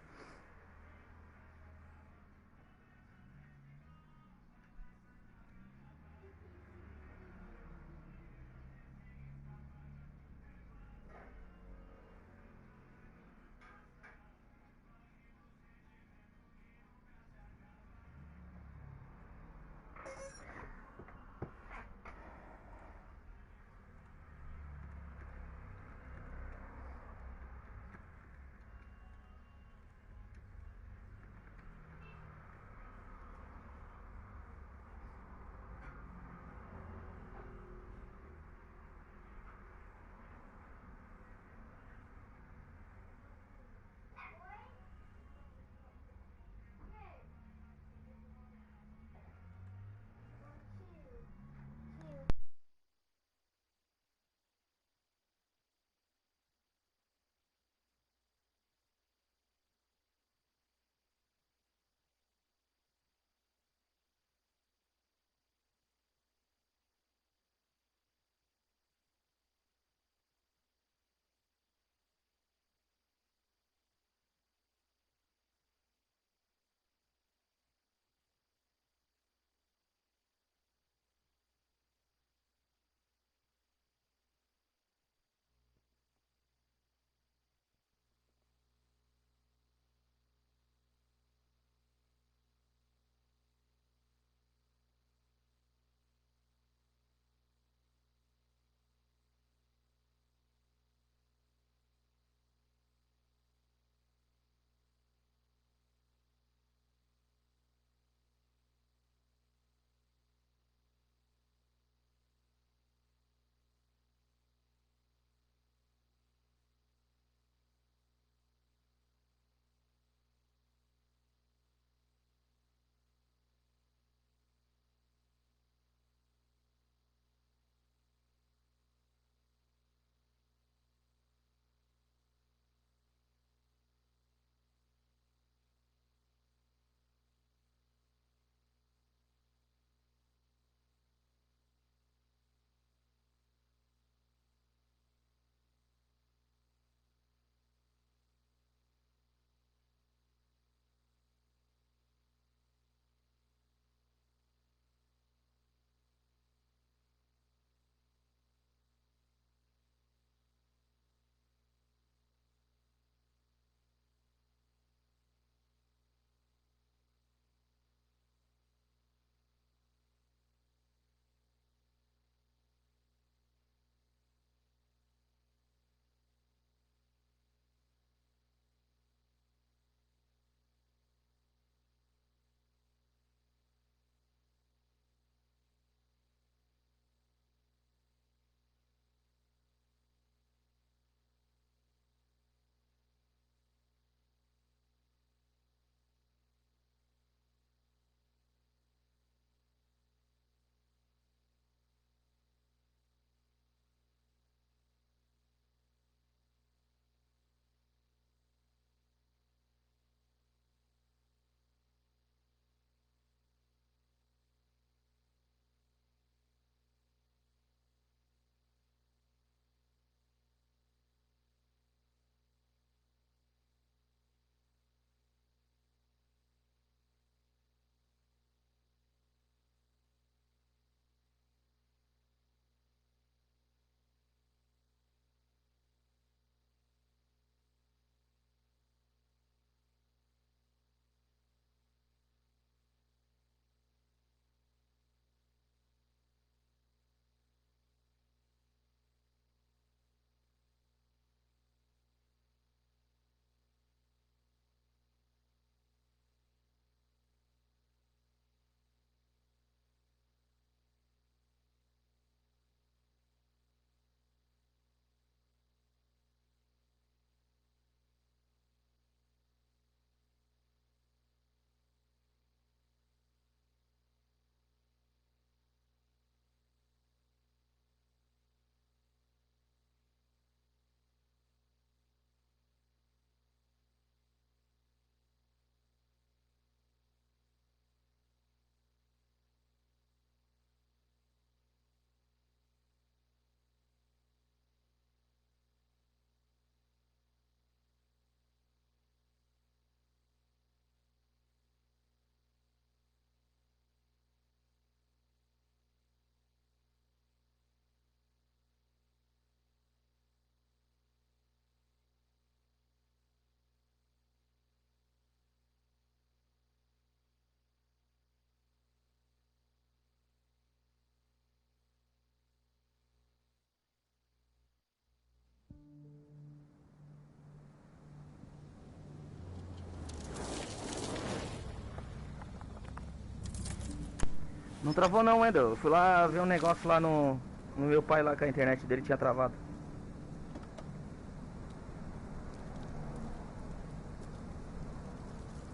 Não travou não, Wendel. Eu fui lá ver um negócio lá no meu pai lá, que a internet dele tinha travado.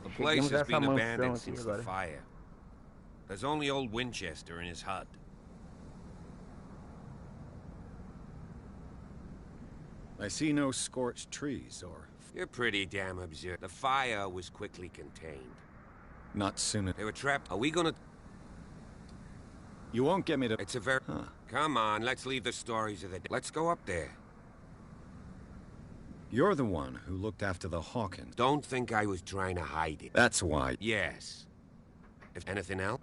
The place has been abandoned since the fire. There's only old Winchester in his hut.
I see no scorched trees or...
You're pretty damn observant. The fire was quickly contained.
Not soon.
They were trapped. Are we gonna...
You won't get me to...
It's a very...
Huh.
Come on, let's leave the stories of the day. Let's go up there.
You're the one who looked after the Hawkins.
Don't think I was trying to hide it.
That's why.
Yes. If anything else?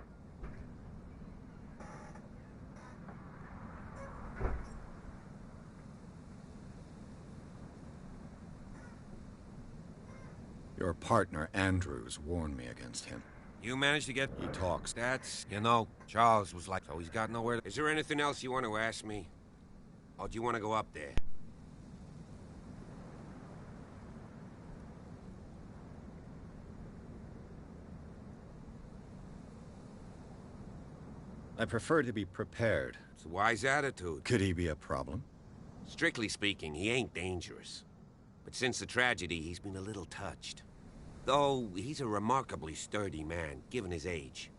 Your partner, Andrews, warned me against him.
You managed to get...
He talks.
That's... You know, Charles was like... So he's got nowhere... Is there anything else you want to ask me? Or do you want to go up there?
I prefer to be prepared.
It's a wise attitude.
Could he be a problem?
Strictly speaking, he ain't dangerous. But since the tragedy, he's been a little touched. Though, he's a remarkably sturdy man, given his age.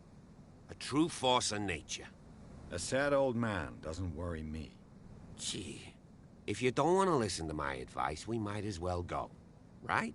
A true force of nature.
A sad old man doesn't worry me.
Gee, if you don't want to listen to my advice, we might as well go. Right?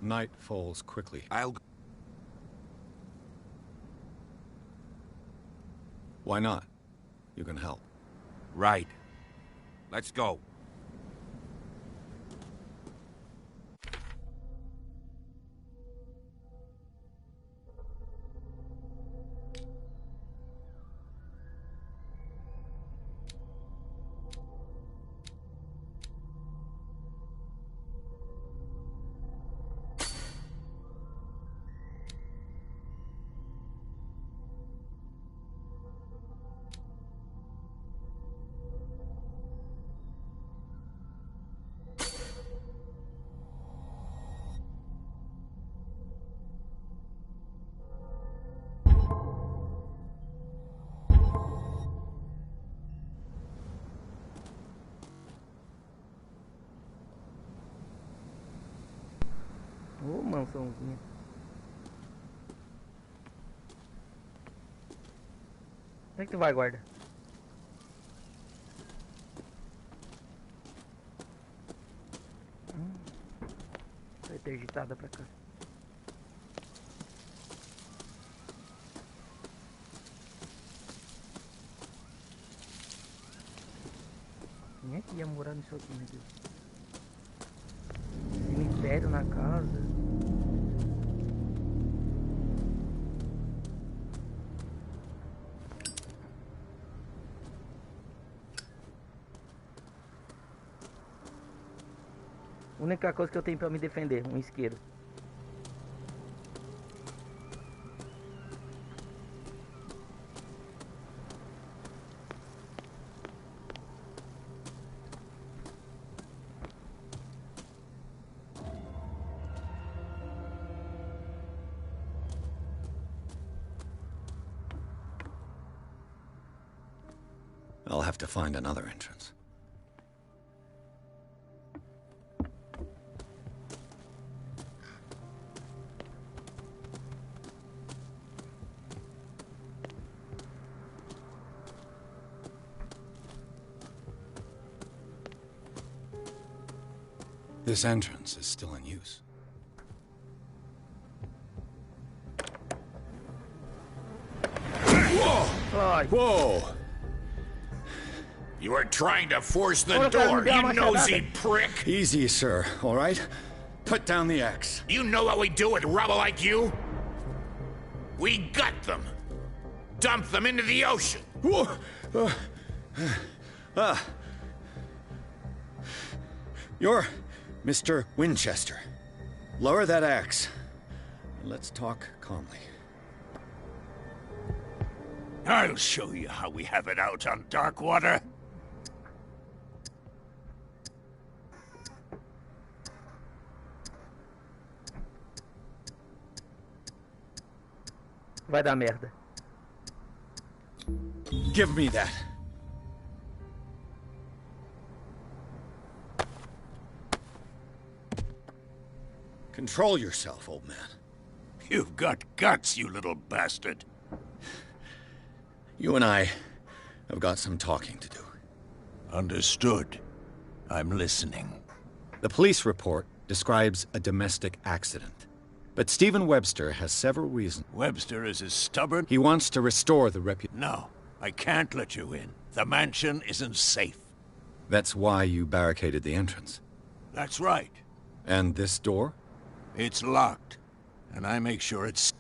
Night falls quickly.
I'll...
Why not? You can help.
Right. Let's go.
Ô, mansãozinha. Onde é que tu vai, guarda? Tá interditada pra cá. Quem é que ia morar nisso aqui, meu Deus? Cemitério na casa. A única coisa que eu tenho pra me defender, um isqueiro.
I'll have to find another entrance. This entrance is still in use.
Whoa! Whoa! You were trying to force the door, you nosy prick!
Easy, sir, all right? Put down the axe.
You know what we do with rubble like you? We gut them. Dump them into the ocean.
You're Mr. Winchester. Lower that axe. And let's talk calmly.
I'll show you how we have it out on Darkwater.
Vai dar merda.
Give me that. Control yourself, old man.
You've got guts, you little bastard.
You and I have got some talking to do.
Understood. I'm listening.
The police report describes a domestic accident. But Stephen Webster has several reasons.
Webster is as stubborn?
He wants to restore the reputation.
No, I can't let you in. The mansion isn't safe.
That's why you barricaded the entrance.
That's right.
And this door?
It's locked. And I make sure it's...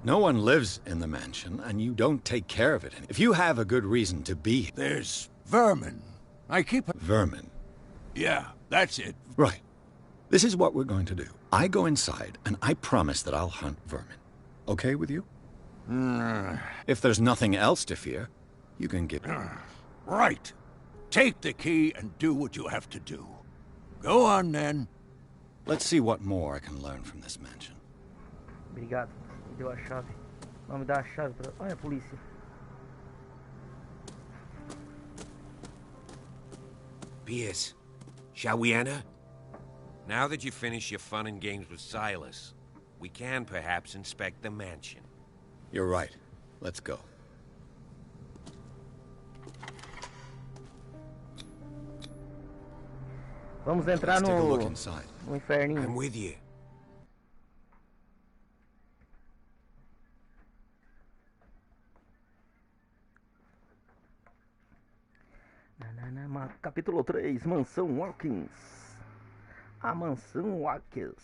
No one lives in the mansion, and you don't take care of it. If you have a good reason to be here...
There's vermin. I keep...
Vermin?
Yeah, that's it.
Right. This is what we're going to do. I go inside, and I promise that I'll hunt vermin. Okay with you? If there's nothing else to fear, you can get...
Right. Take the key and do what you have to do. Go on, then.
Let's see what more I can learn from this mansion.
Obrigado. Me deu a chave. Não, me dá a chave pra... Olha a polícia.
Pierce, shall we enter?
Now that you finish your fun and games with Silas, we can perhaps inspect the mansion.
You're right. Let's go.
Vamos entrar no inferninho.
I'm with you.
Capítulo 3, Mansão Watkins. A Mansão Watkins.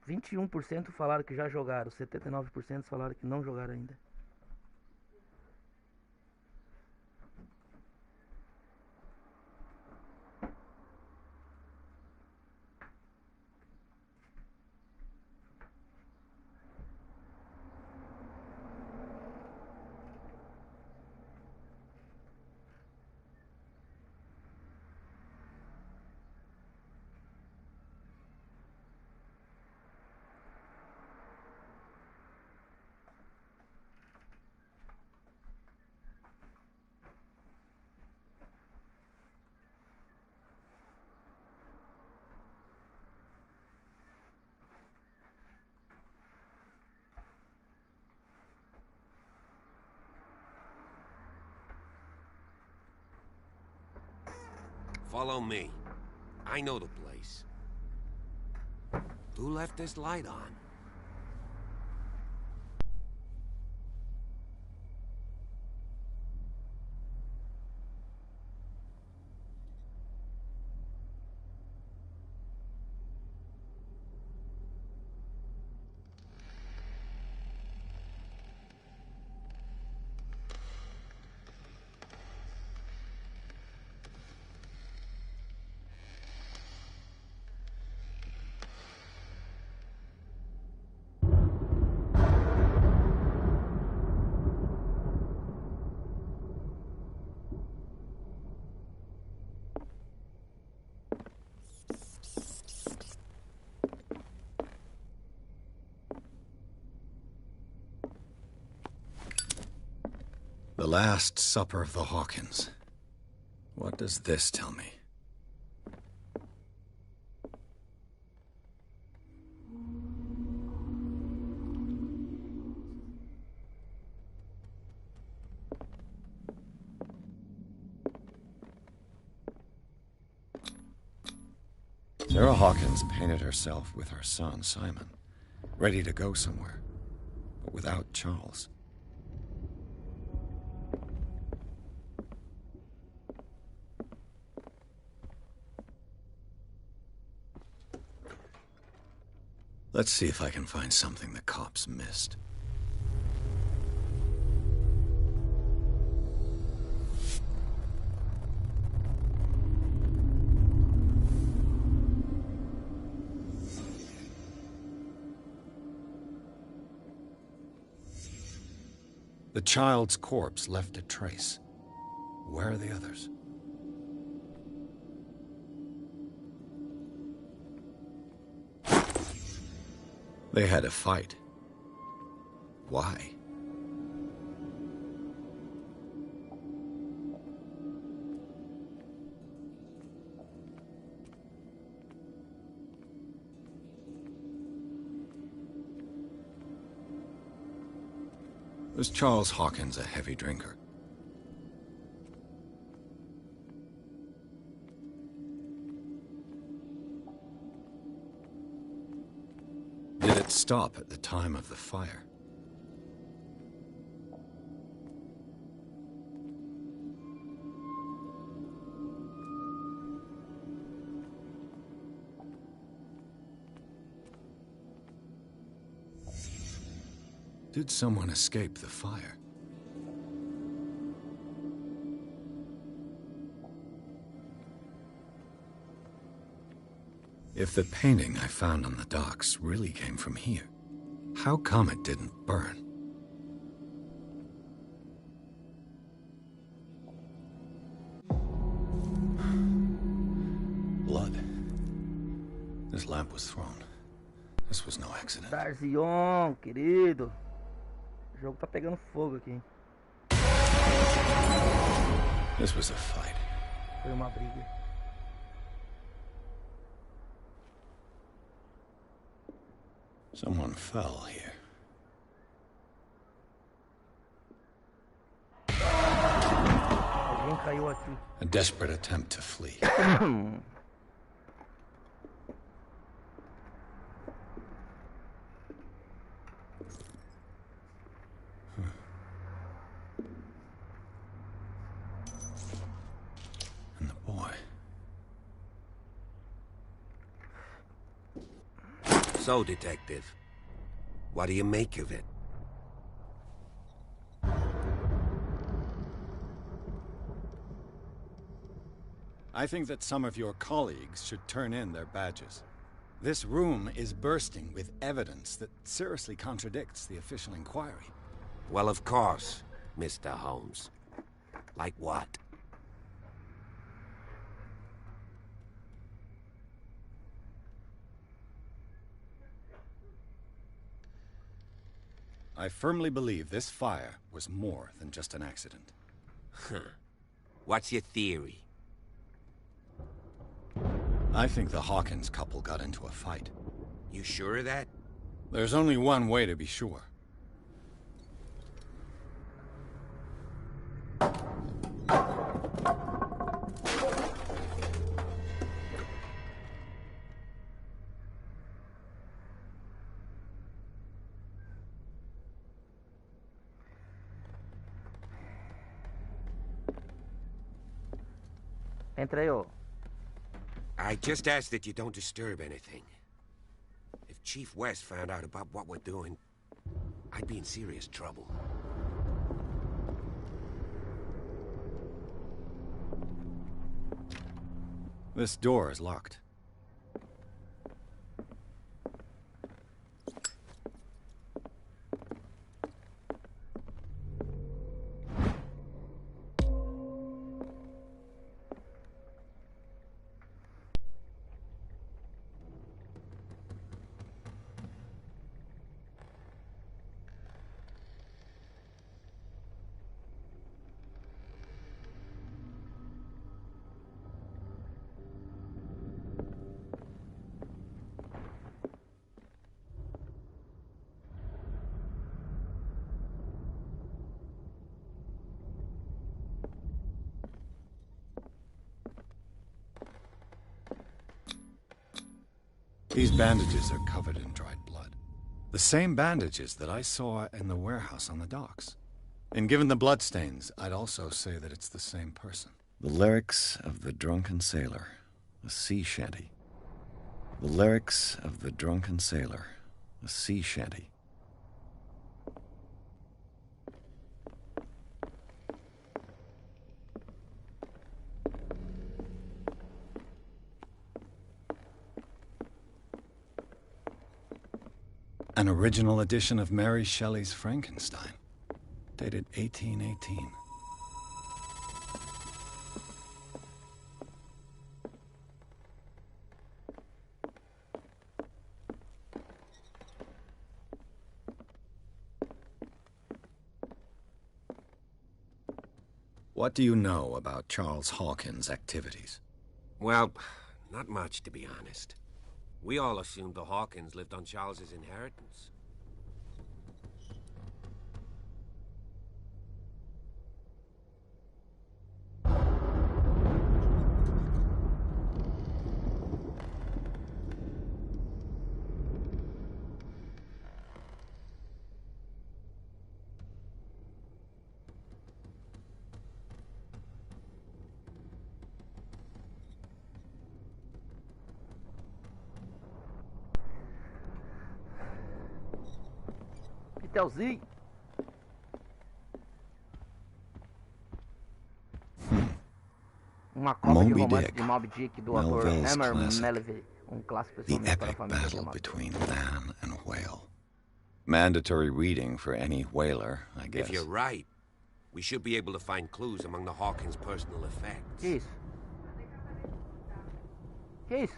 %21% falaram que já jogaram, 79% falaram que não jogaram ainda.
Follow me. I know the place. Who left this light on?
The Last Supper of the Hawkins. What does this tell me? Sarah Hawkins painted herself with her son, Simon, ready to go somewhere, but without Charles. Let's see if I can find something the cops missed. The child's corpse left a trace. Where are the others? They had a fight. Why? Was Charles Hawkins a heavy drinker? Did it stop at the time of the fire? Did someone escape the fire? If the painting I found on the docks really came from here, how come it didn't burn? Blood. This lamp was thrown. This was no accident.
Darzion, querido. O jogo tá pegando fogo aqui.
This was a fight.
Foi uma briga.
Someone fell here.
Alguém caiu aqui.
A desperate attempt to flee. And the boy.
So, Detective, what do you make of it?
I think that some of your colleagues should turn in their badges. This room is bursting with evidence that seriously contradicts the official inquiry.
Well, of course, Mr. Holmes. Like what?
I firmly believe this fire was more than just an accident.
What's your theory?
I think the Hawkins couple got into a fight.
You sure of that?
There's only one way to be sure.
Entra aí, ó.
I just ask that you don't disturb anything. If Chief West found out about what we're doing, I'd be in serious trouble.
This door is locked. These bandages are covered in dried blood. The same bandages that I saw in the warehouse on the docks. And given the bloodstains, I'd also say that it's the same person. The lyrics of the drunken sailor, a sea shanty. The lyrics of the drunken sailor, A sea shanty. An original edition of Mary Shelley's Frankenstein, dated 1818. What do you know about Charles Hawkins' activities?
Well, not much, to be honest. We all assumed the Hawkins lived on Charles's inheritance.
Pitelzinho. Uma cópia de romance de Moby Dick do autor Emer Melville, clássico
The epic battle between man and whale. Mandatory reading for any whaler, I guess.
If you're right, we should be able to find clues among the Hawkins' personal effects.
Que isso? Que isso?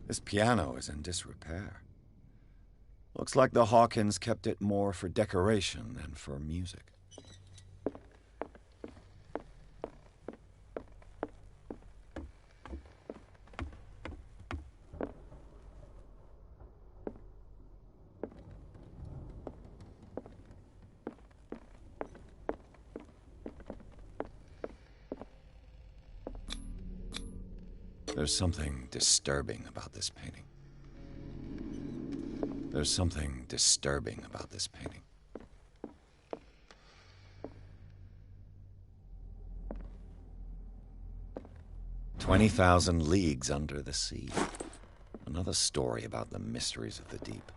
This piano is in disrepair. Looks like the Hawkins kept it more for decoration than for music. There's something disturbing about this painting. There's something disturbing about this painting. "20,000 Leagues Under the Sea." Another story about the mysteries of the deep.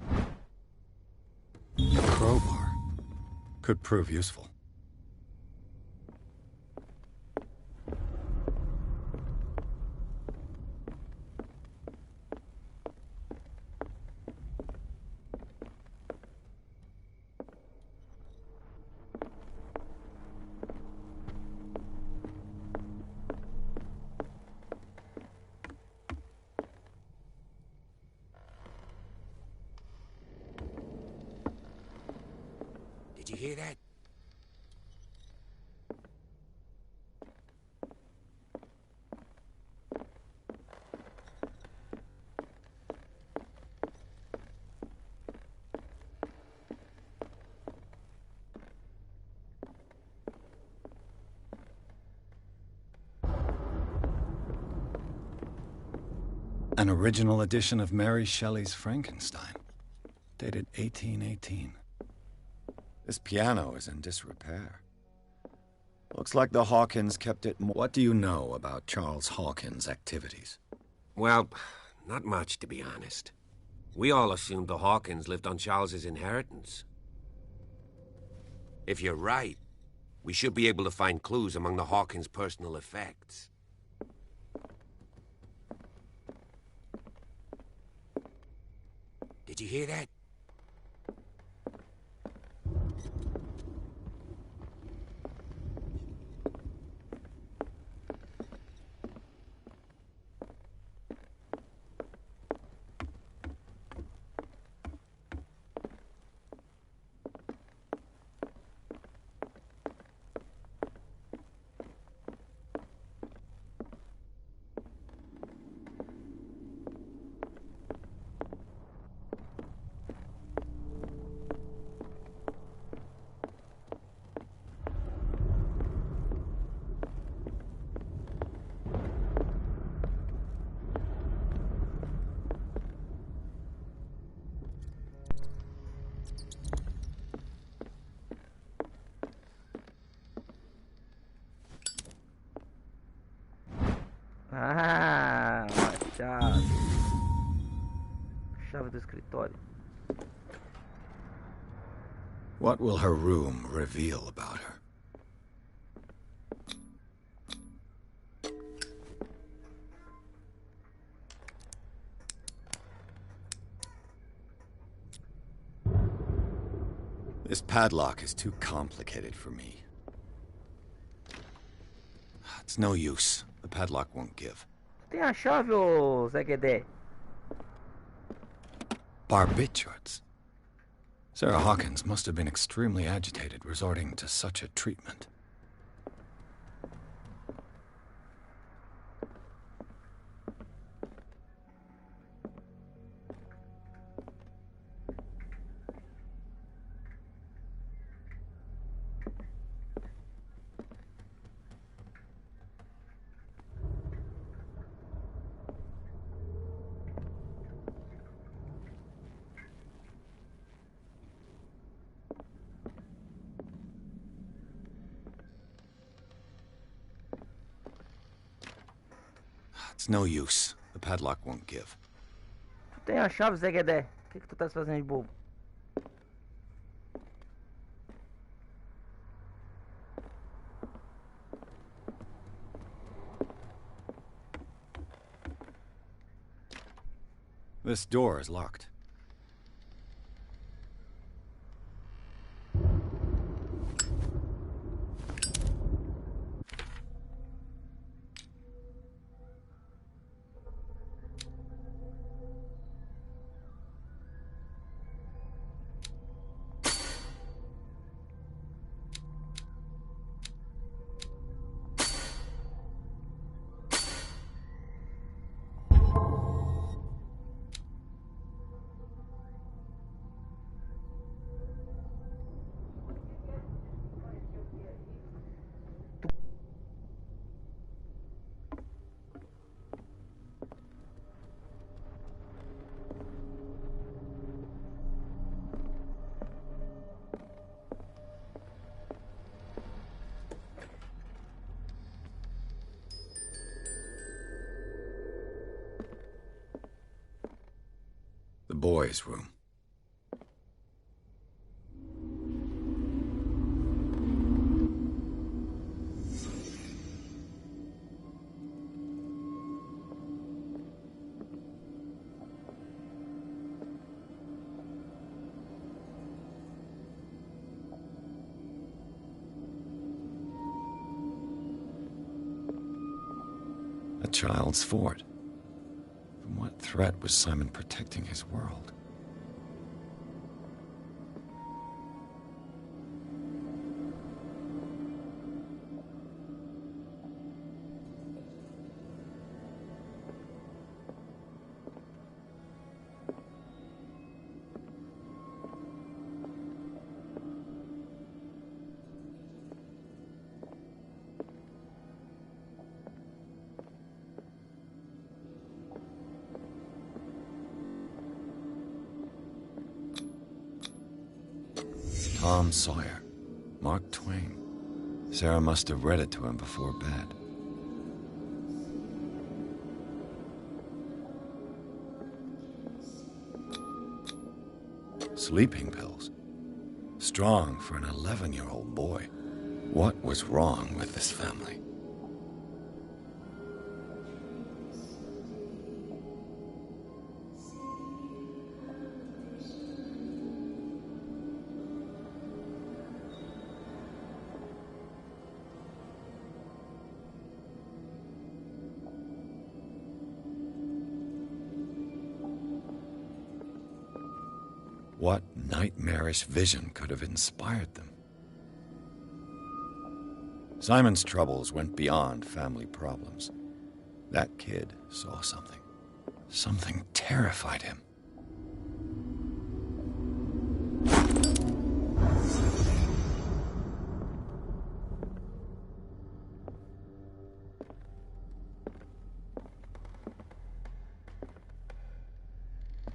A crowbar could prove useful.
Did you hear that?
An original edition of Mary Shelley's Frankenstein, dated 1818. This piano is in disrepair. Looks like the Hawkins kept it more. What do you know about Charles Hawkins' activities?
Well, not much, to be honest. We all assumed the Hawkins lived on Charles's inheritance. If you're right, we should be able to find clues among the Hawkins' personal effects. Did you hear that?
escritório.
What will her room reveal about her? This padlock is too complicated for me. It's no use. The padlock won't give.
Tem a chave, ô Zé Guedé?
Barbiturates. Sarah Hawkins must have been extremely agitated resorting to such a treatment. It's no use. The padlock won't give.
Tu tem a chave, Zé Guedé? O que tu tá fazendo de bobo?
This door is locked. The boys' room. A child's fort. From what threat was Simon protecting his world? Tom Sawyer, Mark Twain. Sarah must have read it to him before bed. Sleeping pills. Strong for an 11-year-old boy. What was wrong with this family? What nightmarish vision could have inspired them? Simon's troubles went beyond family problems. That kid saw something. Something terrified him.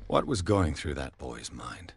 What was going through that boy's mind?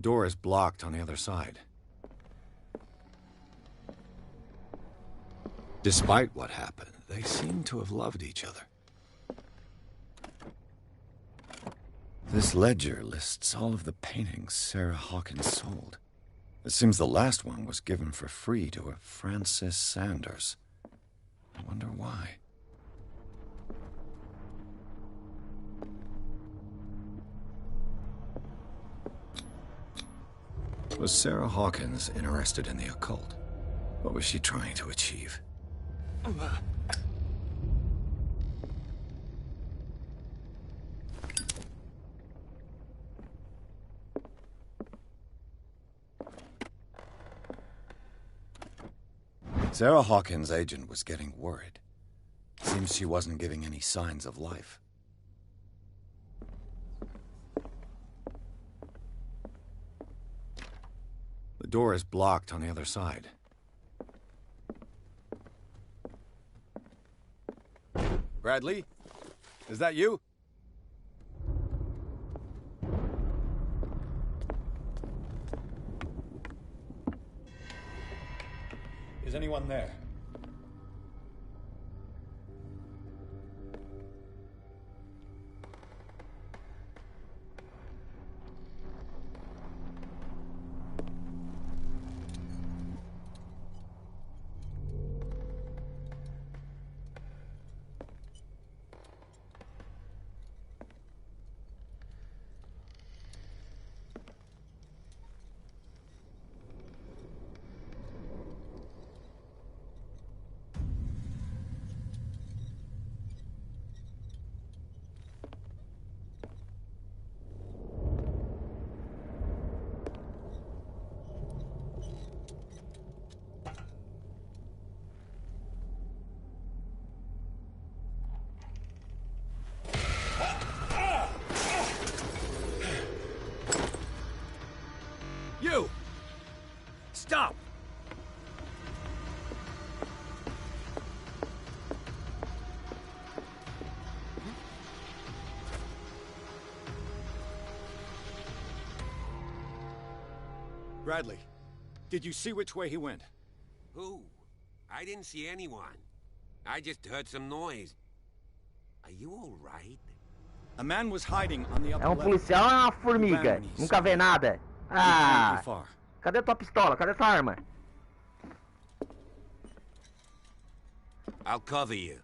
The door is blocked on the other side. Despite what happened, they seem to have loved each other. This ledger lists all of the paintings Sarah Hawkins sold. It seems the last one was given for free to a Francis Sanders. I wonder why. Was Sarah Hawkins interested in the occult? What was she trying to achieve? Sarah Hawkins' agent was getting worried. Seems she wasn't giving any signs of life. The door is blocked on the other side. Bradley? Is that you? Is anyone there?
You! Stop!
Bradley, did you see which way he went?
Who? I didn't see anyone. I just heard some noise. Are you all right?
A man was hiding on the upper
É um policial ou é uma formiga? Nunca vê nada. Ah! Cadê tua pistola? Cadê tua arma?
I'll cover you.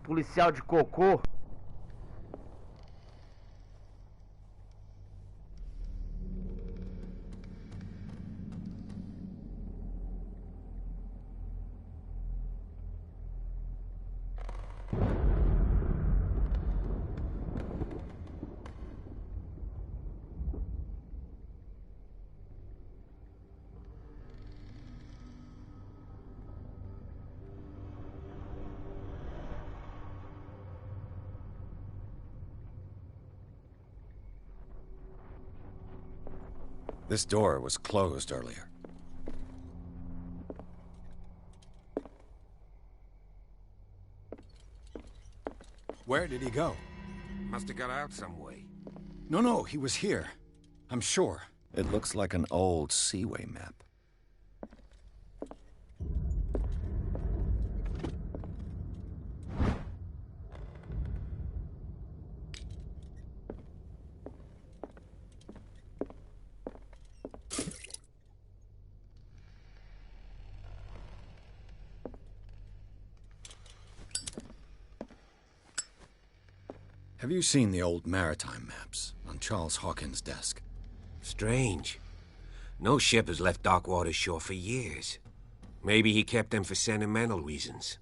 Policial de cocô.
This door was closed earlier. Where did he go?
Must have got out some way.
No, he was here. I'm sure. It looks like an old Seaway map. Have you seen the old maritime maps on Charles Hawkins' desk?
Strange. No ship has left Darkwater shore for years. Maybe he kept them for sentimental reasons.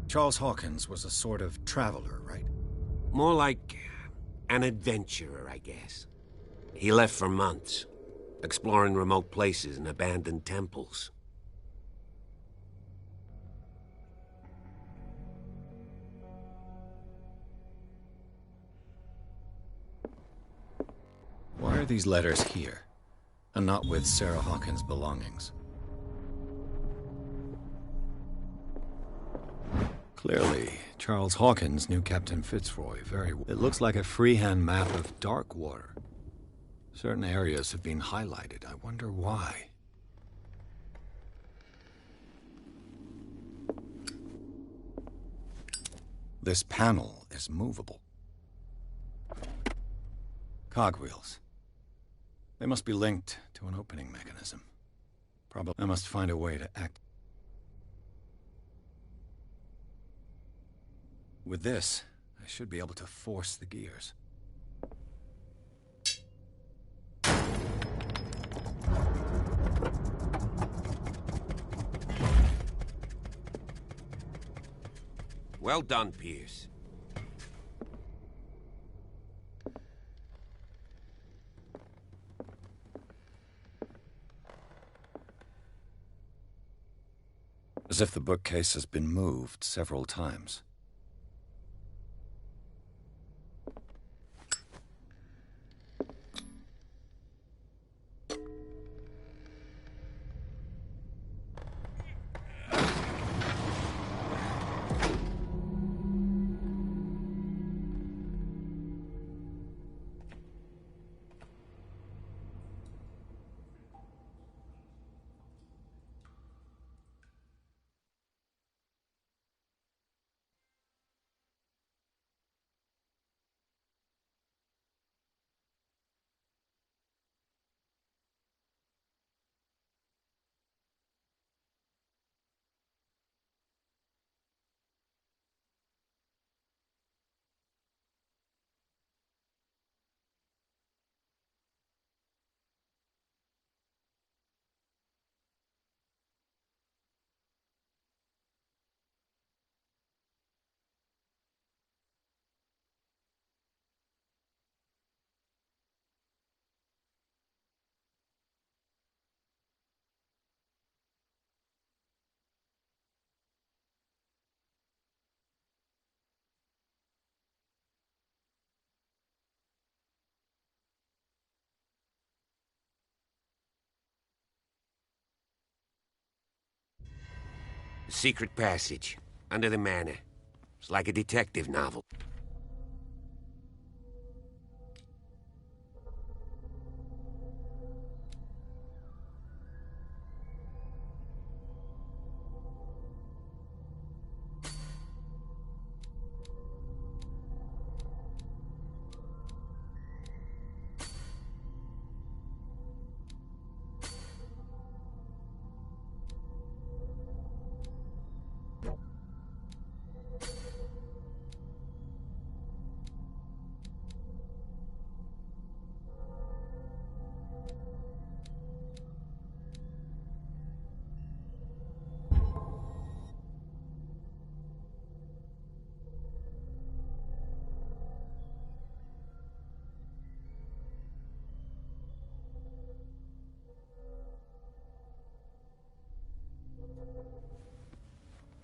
Charles Hawkins was a sort of traveler, right?
More like an adventurer, I guess. He left for months, exploring remote places and abandoned temples.
are these letters here, and not with Sarah Hawkins' belongings? Clearly, Charles Hawkins knew Captain Fitzroy very well. It looks like a freehand map of Darkwater. Certain areas have been highlighted. I wonder why. This panel is movable. Cogwheels. They must be linked to an opening mechanism. Probably I must find a way to act. With this, I should be able to force the gears.
Well done, Pierce.
As if the bookcase has been moved several times.
Secret passage, under the manor. It's like a detective novel.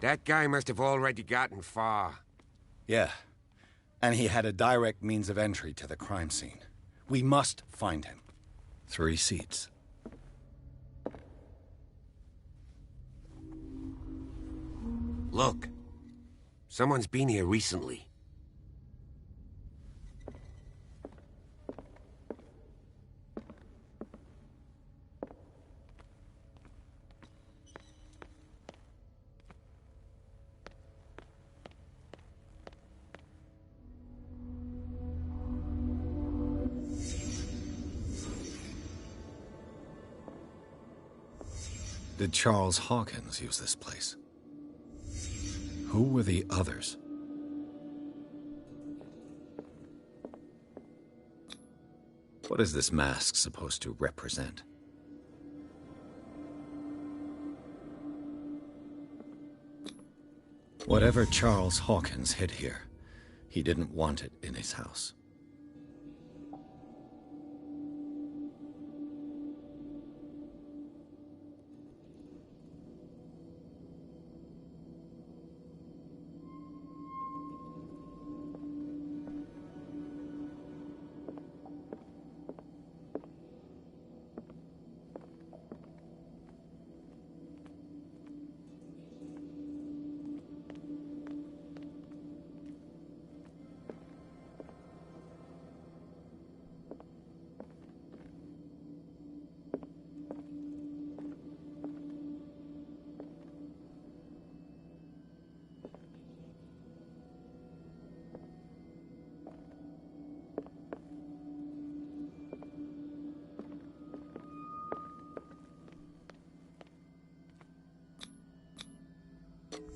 That guy must have already gotten far.
Yeah. And he had a direct means of entry to the crime scene. We must find him. 3 seats.
Look. Someone's been here recently.
Did Charles Hawkins use this place? Who were the others? What is this mask supposed to represent? Whatever Charles Hawkins hid here, he didn't want it in his house.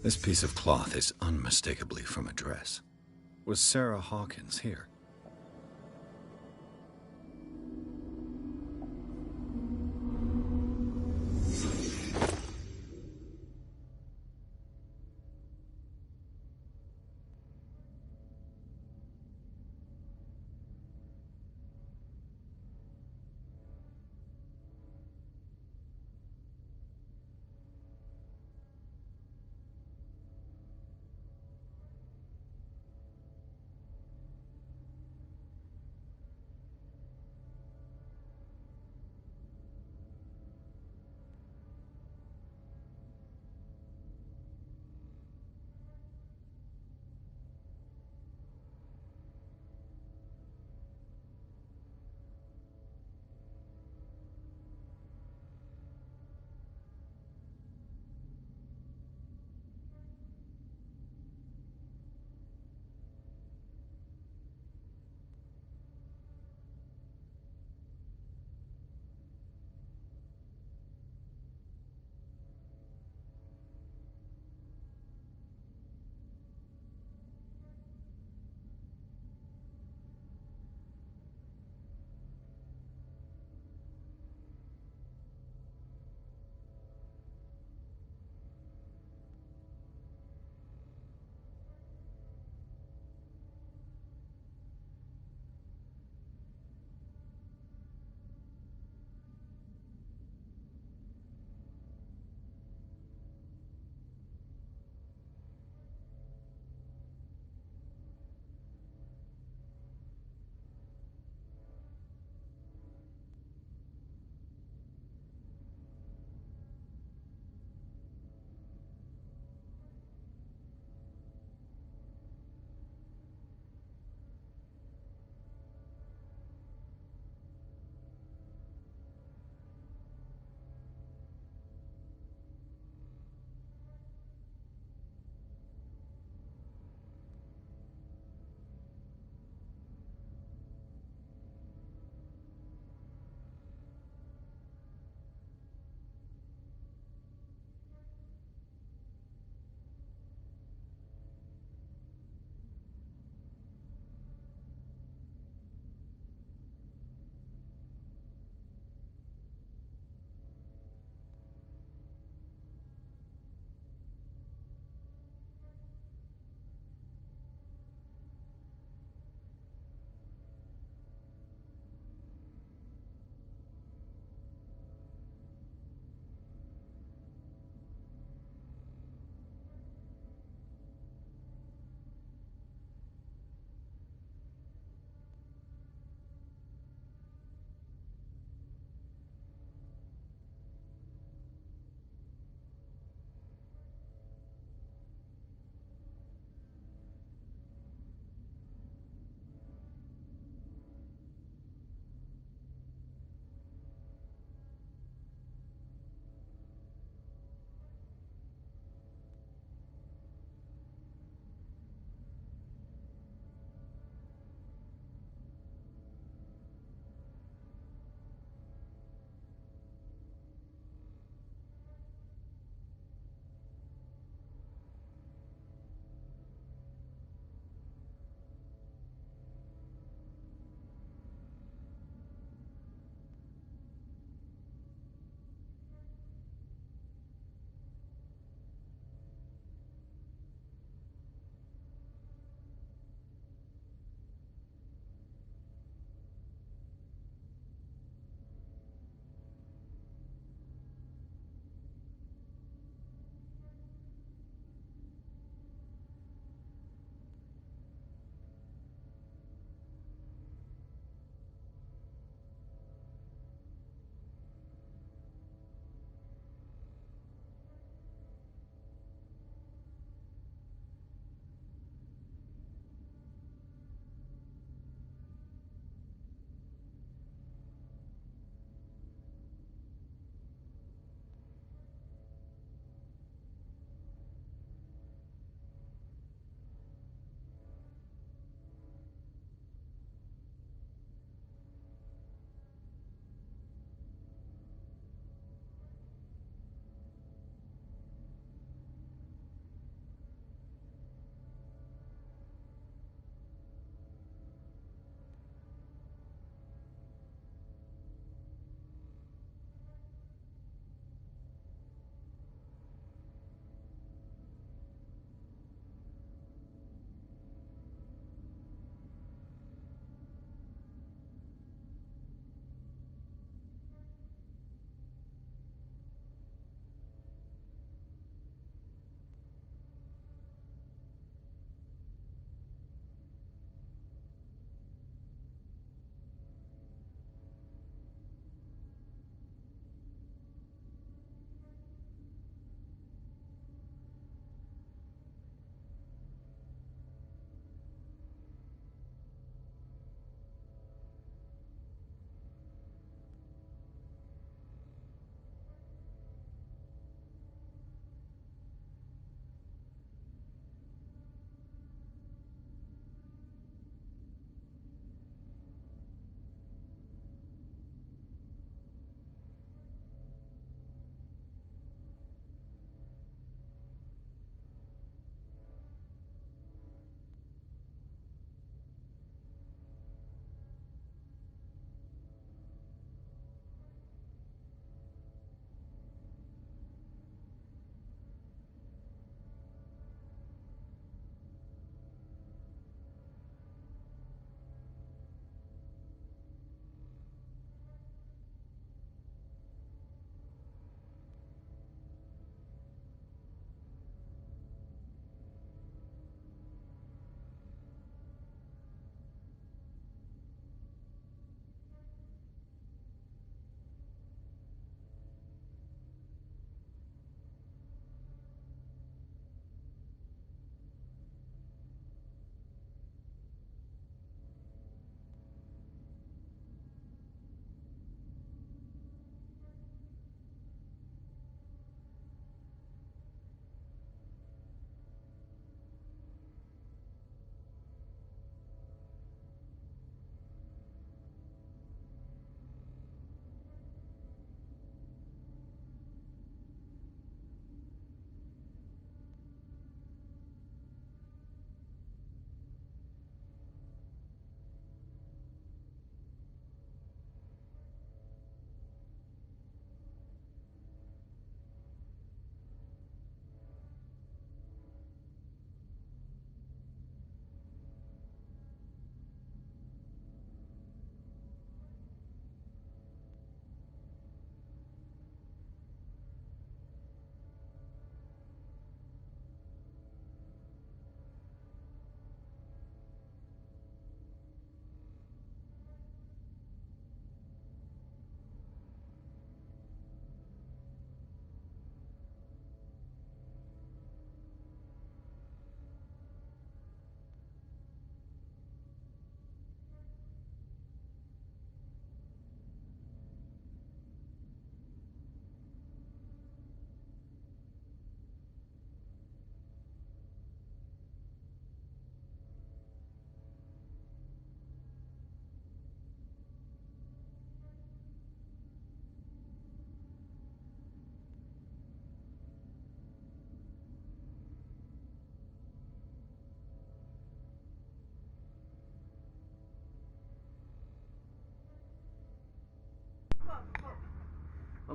This piece of cloth is unmistakably from a dress. Was Sarah Hawkins here?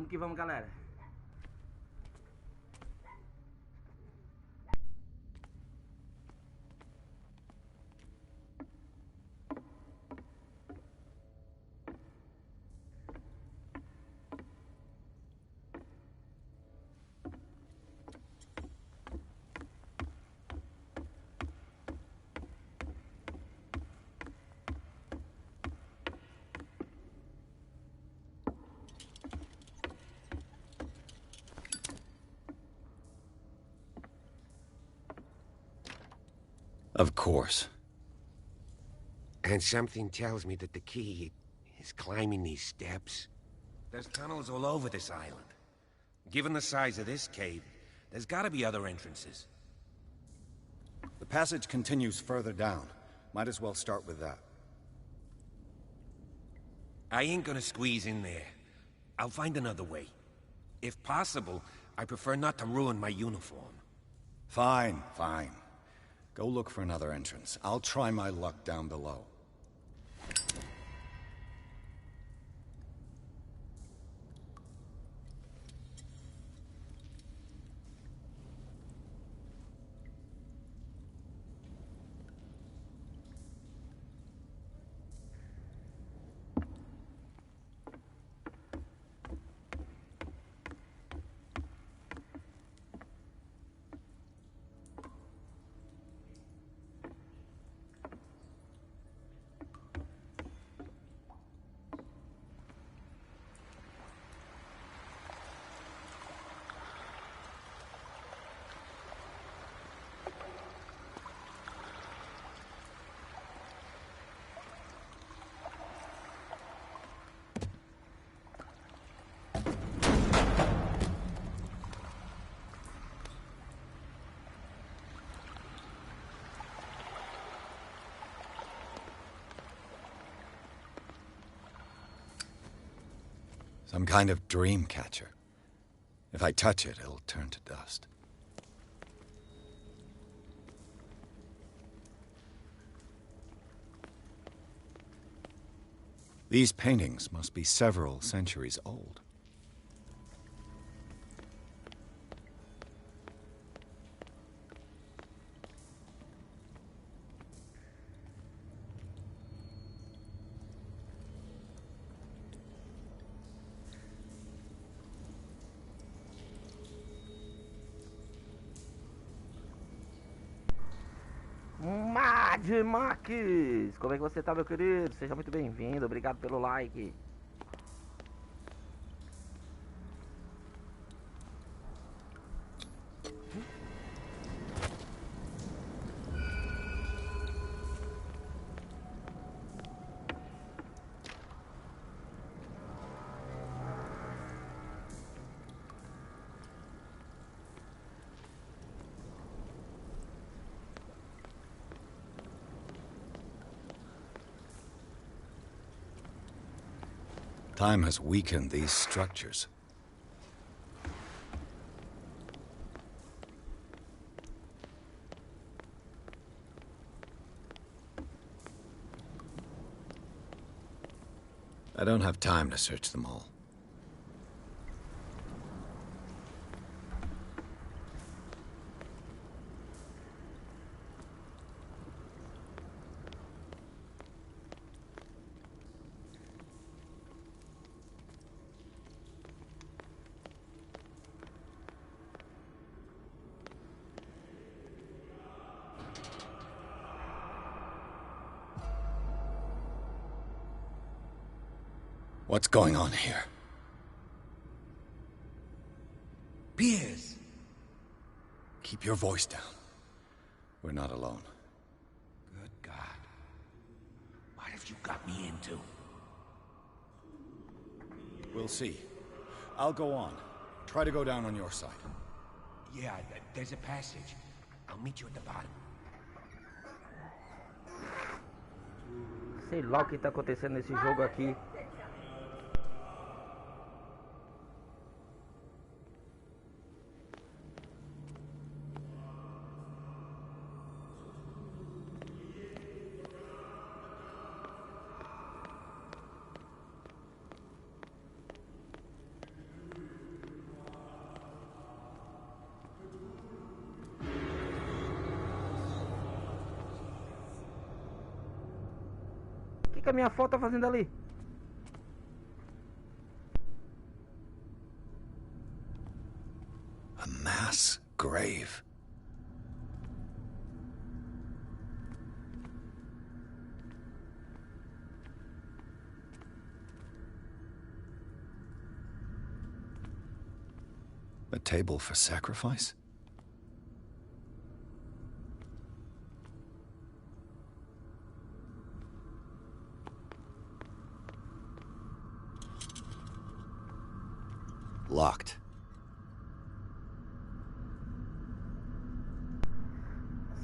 Vamos que vamos, galera.
Of course.
And something tells me that the key is climbing these steps. There's tunnels all over this island. Given the size of this cave, there's gotta be other entrances.
The passage continues further down. Might as well start with that.
I ain't gonna squeeze in there. I'll find another way. If possible, I prefer not to ruin my uniform.
Fine, fine. Go look for another entrance. I'll try my luck down below. Some kind of dream catcher. If I touch it, it'll turn to dust. These paintings must be several centuries old.
Max, como é que você tá, meu querido? Seja muito bem-vindo, obrigado pelo like.
Time has weakened these structures. I don't have time to search them all. What's going on here?
Piers!
Keep your voice down. We're not alone.
Good God. What have you got me into?
We'll see. I'll go on. Try to go down on your side.
Yeah, there's a passage. I'll meet you at the bottom.
Sei lá o que tá acontecendo nesse jogo aqui. que a minha foto tá fazendo ali?
A mass grave. A table for sacrifice? Locked.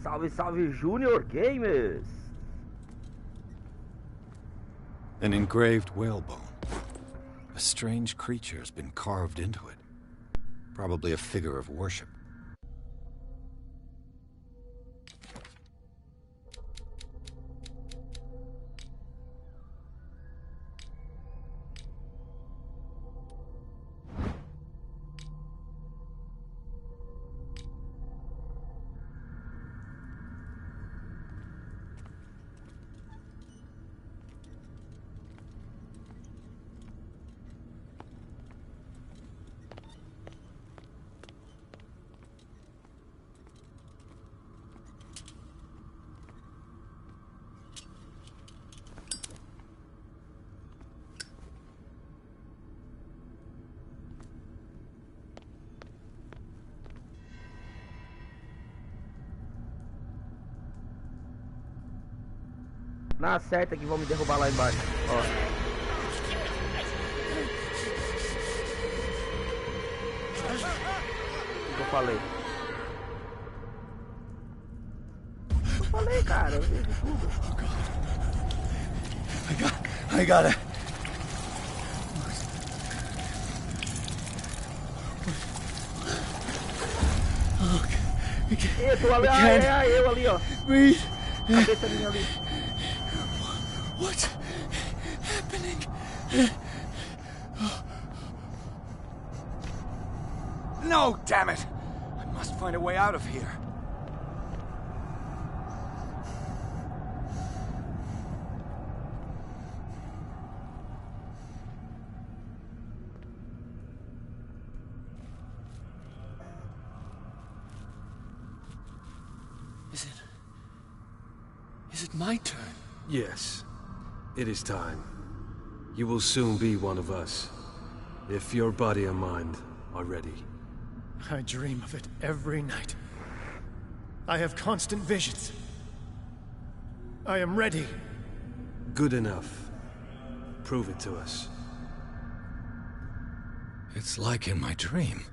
Salve, salve, Junior Gamers!
An engraved whalebone. A strange creature has been carved into it. Probably a figure of worship.
Na certa que vão me derrubar lá embaixo. Ó. O que eu falei? Eu falei, cara. Eu vejo tudo.
I got it.
Eu tô ali, eu ali, ó. Cabeça minha ali.
What's happening? No, damn it! I must find a way out of here.
Is it my turn?
Yes. It is time. You will soon be one of us, if your body and mind are ready.
I dream of it every night. I have constant visions. I am ready.
Good enough. Prove it to us.
It's like in my dream.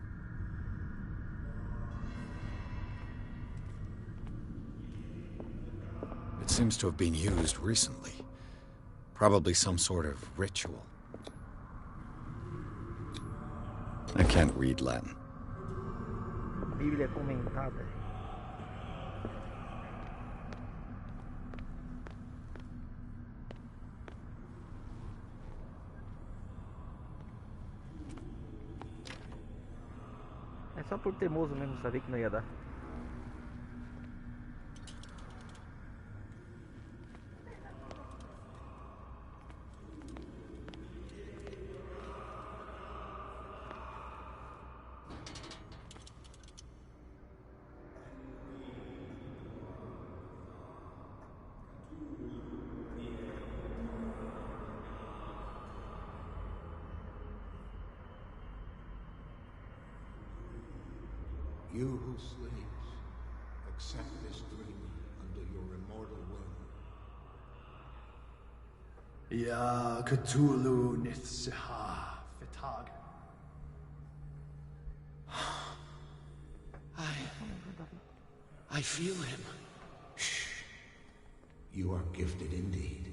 It seems to have been used recently. Probably some sort of ritual. I can't read Latin.
Bíblia comentada. É só por teimoso mesmo, sabia que não ia dar.
You who sleeps, accept this dream under your immortal will.
Ya Cthulhu Nithsiha Fitag.
I feel him.
Shh. You are gifted indeed.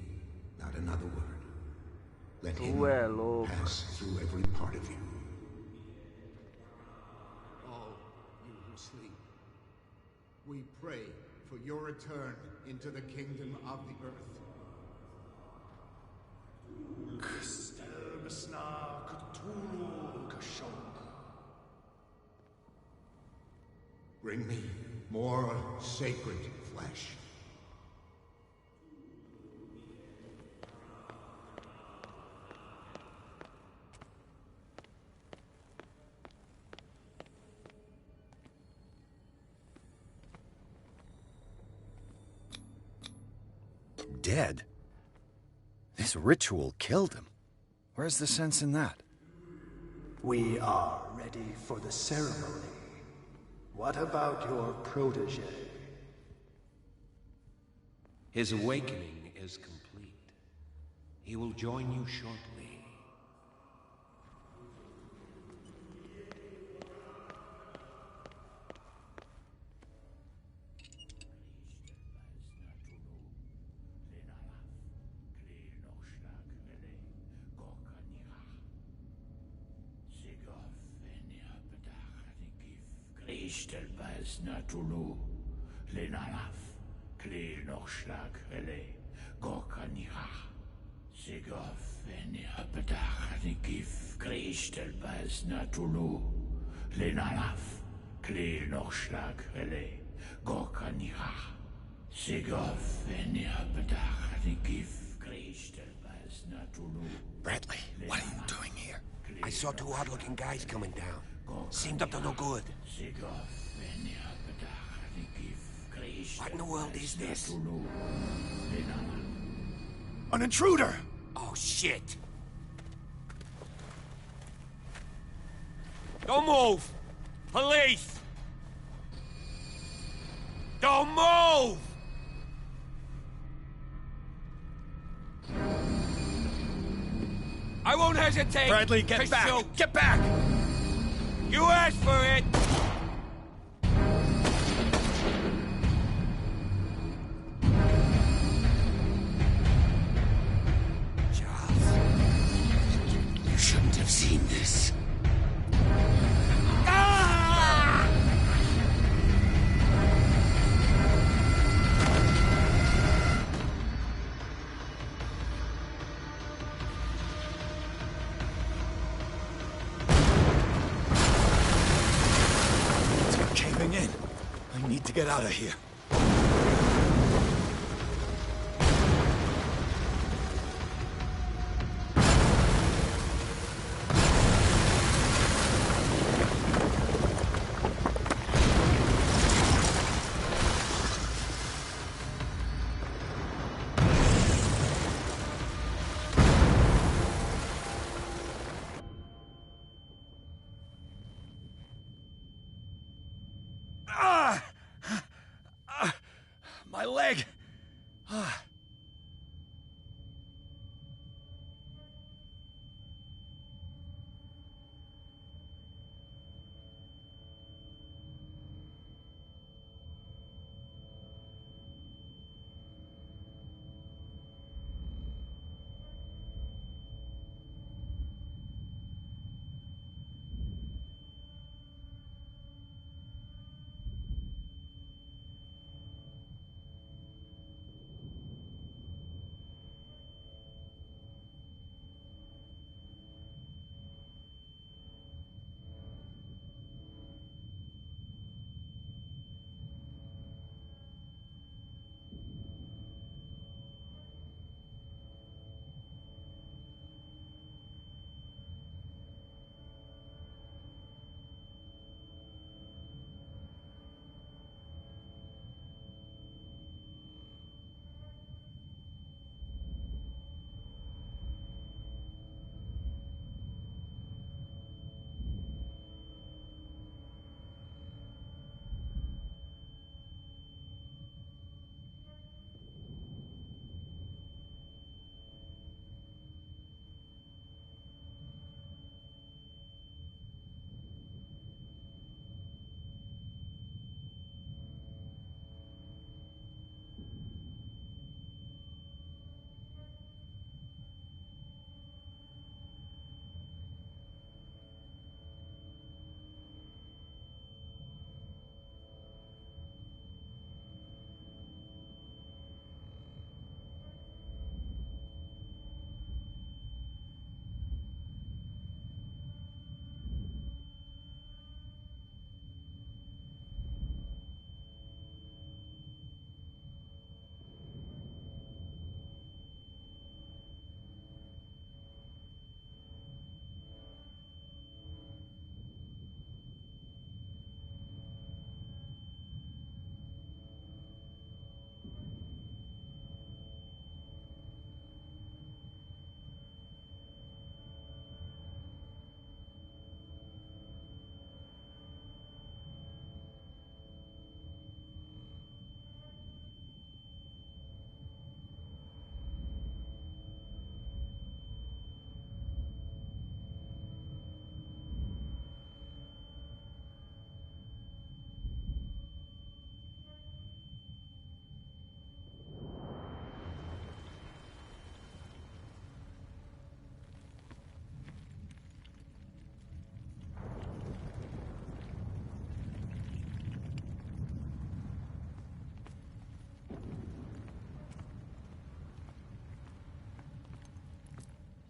Not another word. Let him pass through every part of you. Sleep. We pray for your return into the kingdom of the earth. Bring me more sacred flesh.
dead. This ritual killed him. Where's the sense in that?
We are ready for the ceremony. What about your protege?
His awakening is complete. He will join you shortly.
Natulu, Lenalaf, Kle Nochschlag, Rele, Gorkanira, Sigov, Venia, Bedach, Nikif, Kristelbaz, Natulu, Lenalaf, Kle Nochschlag, Rele, Gorkanira, Sigov, Venia, Bedach, Nikif, Kristelbaz, Natulu.
Bradley, what are you doing here? I saw two odd-looking guys coming down. Seemed up to no good. What in the world is this?
An intruder!
Oh, shit! Don't move! Police! Don't move! I won't hesitate!
Bradley, get back!
Shoot.
Get back!
You asked for it!
You shouldn't have seen this.
It's caving in. I need to get out of here. My leg!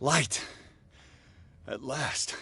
Light. At last.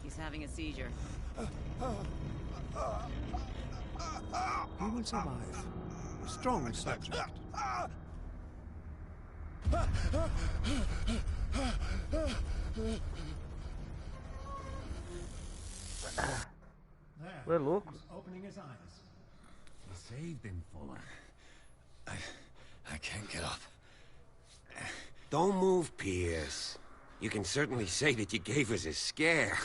He's having a seizure.
He will survive. Strong subject.
Ué, louco.
You saved him, Fuller.
I can't get up.
Don't move, Pierce. You can certainly say that you gave us a scare.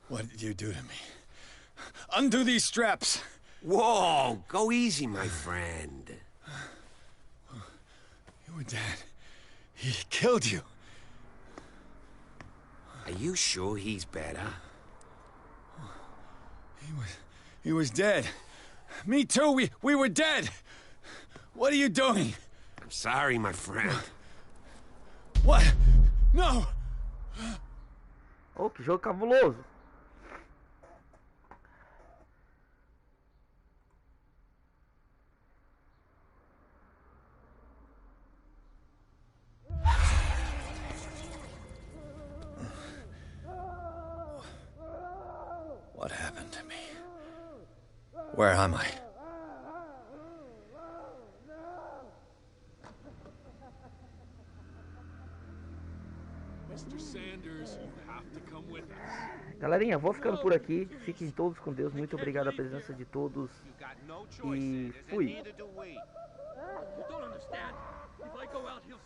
What did you do to me? Undo these straps!
Whoa! Go easy, my friend.
You were dead. He killed you.
Are you sure he's better?
He was dead. Me too, we were dead. What are you doing?
I'm sorry, my friend.
What? No!
Oh, que jogo cabuloso.
What happened to me? Where am I?
Mr. Sanders, you have to come with us.
Galerinha, vou ficando por aqui. Fiquem todos com Deus. Muito obrigado a presença de todos. E fui.
You don't understand. If I go out, he'll